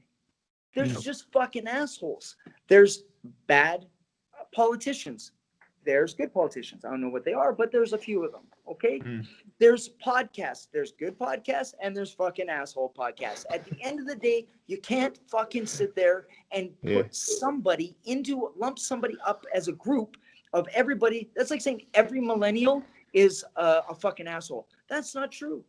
There's just fucking assholes. There's bad politicians. There's good politicians. I don't know what they are, but there's a few of them. Okay. There's podcasts. There's good podcasts and there's fucking asshole podcasts. At the end of the day, you can't fucking sit there and lump somebody up as a group of everybody. That's like saying every millennial is a fucking asshole. That's not true.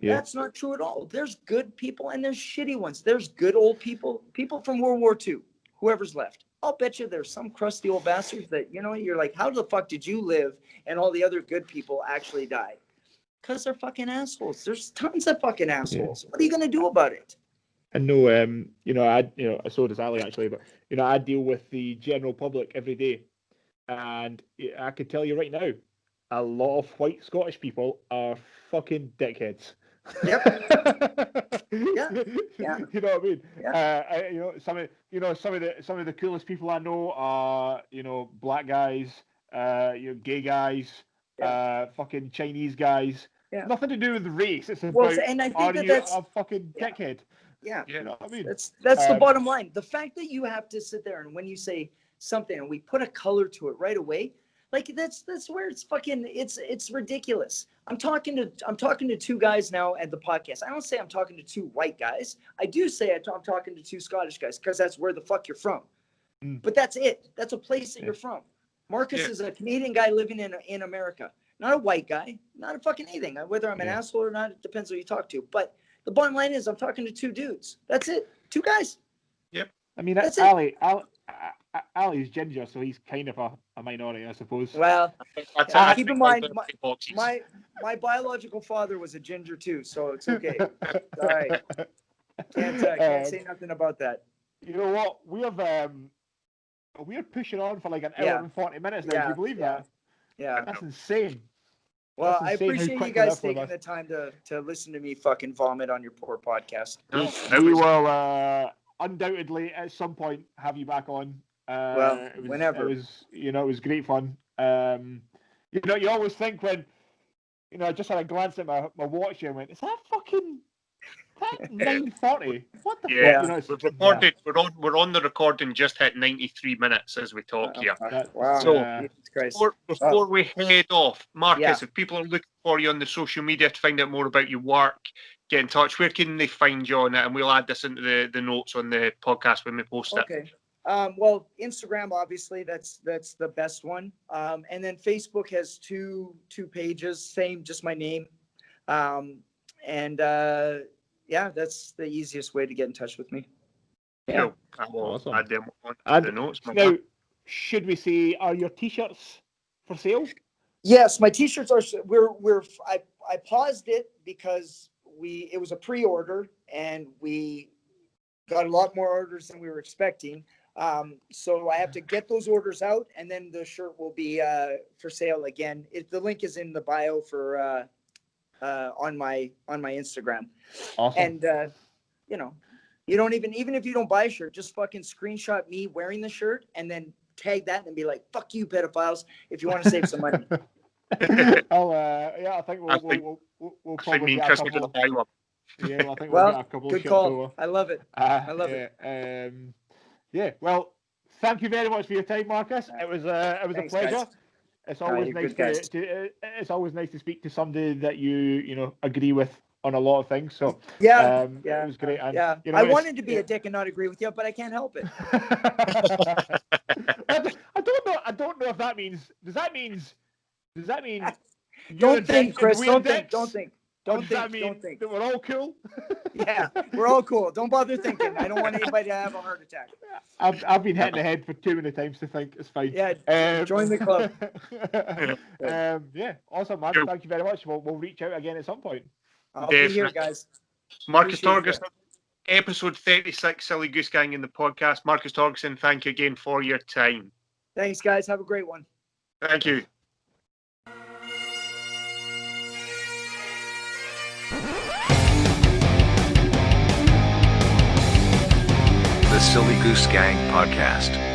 Yeah. That's not true at all. There's good people and there's shitty ones. There's good old people from World War II, whoever's left. I'll bet you there's some crusty old bastards that, you're like, how the fuck did you live and all the other good people actually died? Because they're fucking assholes. There's tons of fucking assholes. Yeah. What are you going to do about it? I know, so does Ali actually, but, I deal with the general public every day. And I could tell you right now, a lot of white Scottish people are fucking dickheads. Yep. Yeah. You know what I mean? Yeah. Some of the coolest people I know are, black guys, gay guys, fucking Chinese guys. Yeah. Nothing to do with race. It's about and I think that's a fucking dickhead. Yeah. You know what I mean? That's the bottom line. The fact that you have to sit there and when you say something and we put a color to it right away, like that's where it's fucking it's ridiculous. I'm talking to two guys now at the podcast. I don't say I'm talking to two white guys. I do say I'm talking to two Scottish guys because that's where the fuck you're from. But that's it. That's a place that you're from. Marcus is a Canadian guy living in America, not a white guy, not a fucking anything. Whether I'm an asshole or not, it depends who you talk to. But the bottom line is I'm talking to two dudes. That's it. Two guys. Yep. I mean, that's Ali. Ali's ginger, so he's kind of a minority, I suppose. Well, keep in mind, my biological father was a ginger too, so it's okay. All right. Can't say nothing about that. You know what? We're pushing on for like an hour and 40 minutes now. Do you believe that? Yeah. That's insane. Well, I appreciate you guys taking the time to listen to me fucking vomit on your poor podcast. We will undoubtedly at some point have you back on. Whenever. It was great fun. You always think when, I just had a glance at my watch and went, is that fucking 9:40? What the fuck? We're on the recording, just hit 93 minutes as we talk here. Wow. So before we head off, Marcus, if people are looking for you on the social media to find out more about your work, get in touch. Where can they find you on it? And we'll add this into the notes on the podcast when we post it. Okay. Well, Instagram, obviously, that's the best one. And then Facebook has two pages, same, just my name. That's the easiest way to get in touch with me. Yeah. I will add them on the notes. Now, should we say, are your t-shirts for sale? Yes, my t-shirts are. I paused it because it was a pre-order and we got a lot more orders than we were expecting. So I have to get those orders out, and then the shirt will be for sale again. The link is in the bio for on my Instagram. Awesome. And you don't even if you don't buy a shirt, just fucking screenshot me wearing the shirt and then tag that and be like, "Fuck you, pedophiles!" If you want to save some money. I think we'll I think probably me and get a Chris will do couple. the pile up. Yeah, well, I think we'll Well, get a couple of good ships call. over. I love it. I love it. Yeah. Well, thank you very much for your time, Marcus. It was a Thanks, pleasure. guys. It's always you're nice good guys. it's always nice to speak to somebody that you know agree with on a lot of things. So Yeah, it was great. And, yeah. you know, I it's- wanted to be a dick and not agree with you, but I can't help it. I don't know if that means. Does that mean? You're a Don't think, dick Chris. and we're Don't think. dicks? Don't think. Or Don't does that think. mean Don't think. that we're all cool? Yeah, we're all cool. Don't bother thinking. I don't want anybody to have a heart attack. I've been hitting the head for too many times to think it's fine. Yeah, join the club. Yeah, awesome, man. Cool. Thank you very much. We'll reach out again at some point. I'll be here, guys. Marcus Appreciate Torgerson, episode 36, Silly Goose Gang in the podcast. Marcus Torgerson, thank you again for your time. Thanks, guys. Have a great one. Thank you. The Silly Goose Gang Podcast.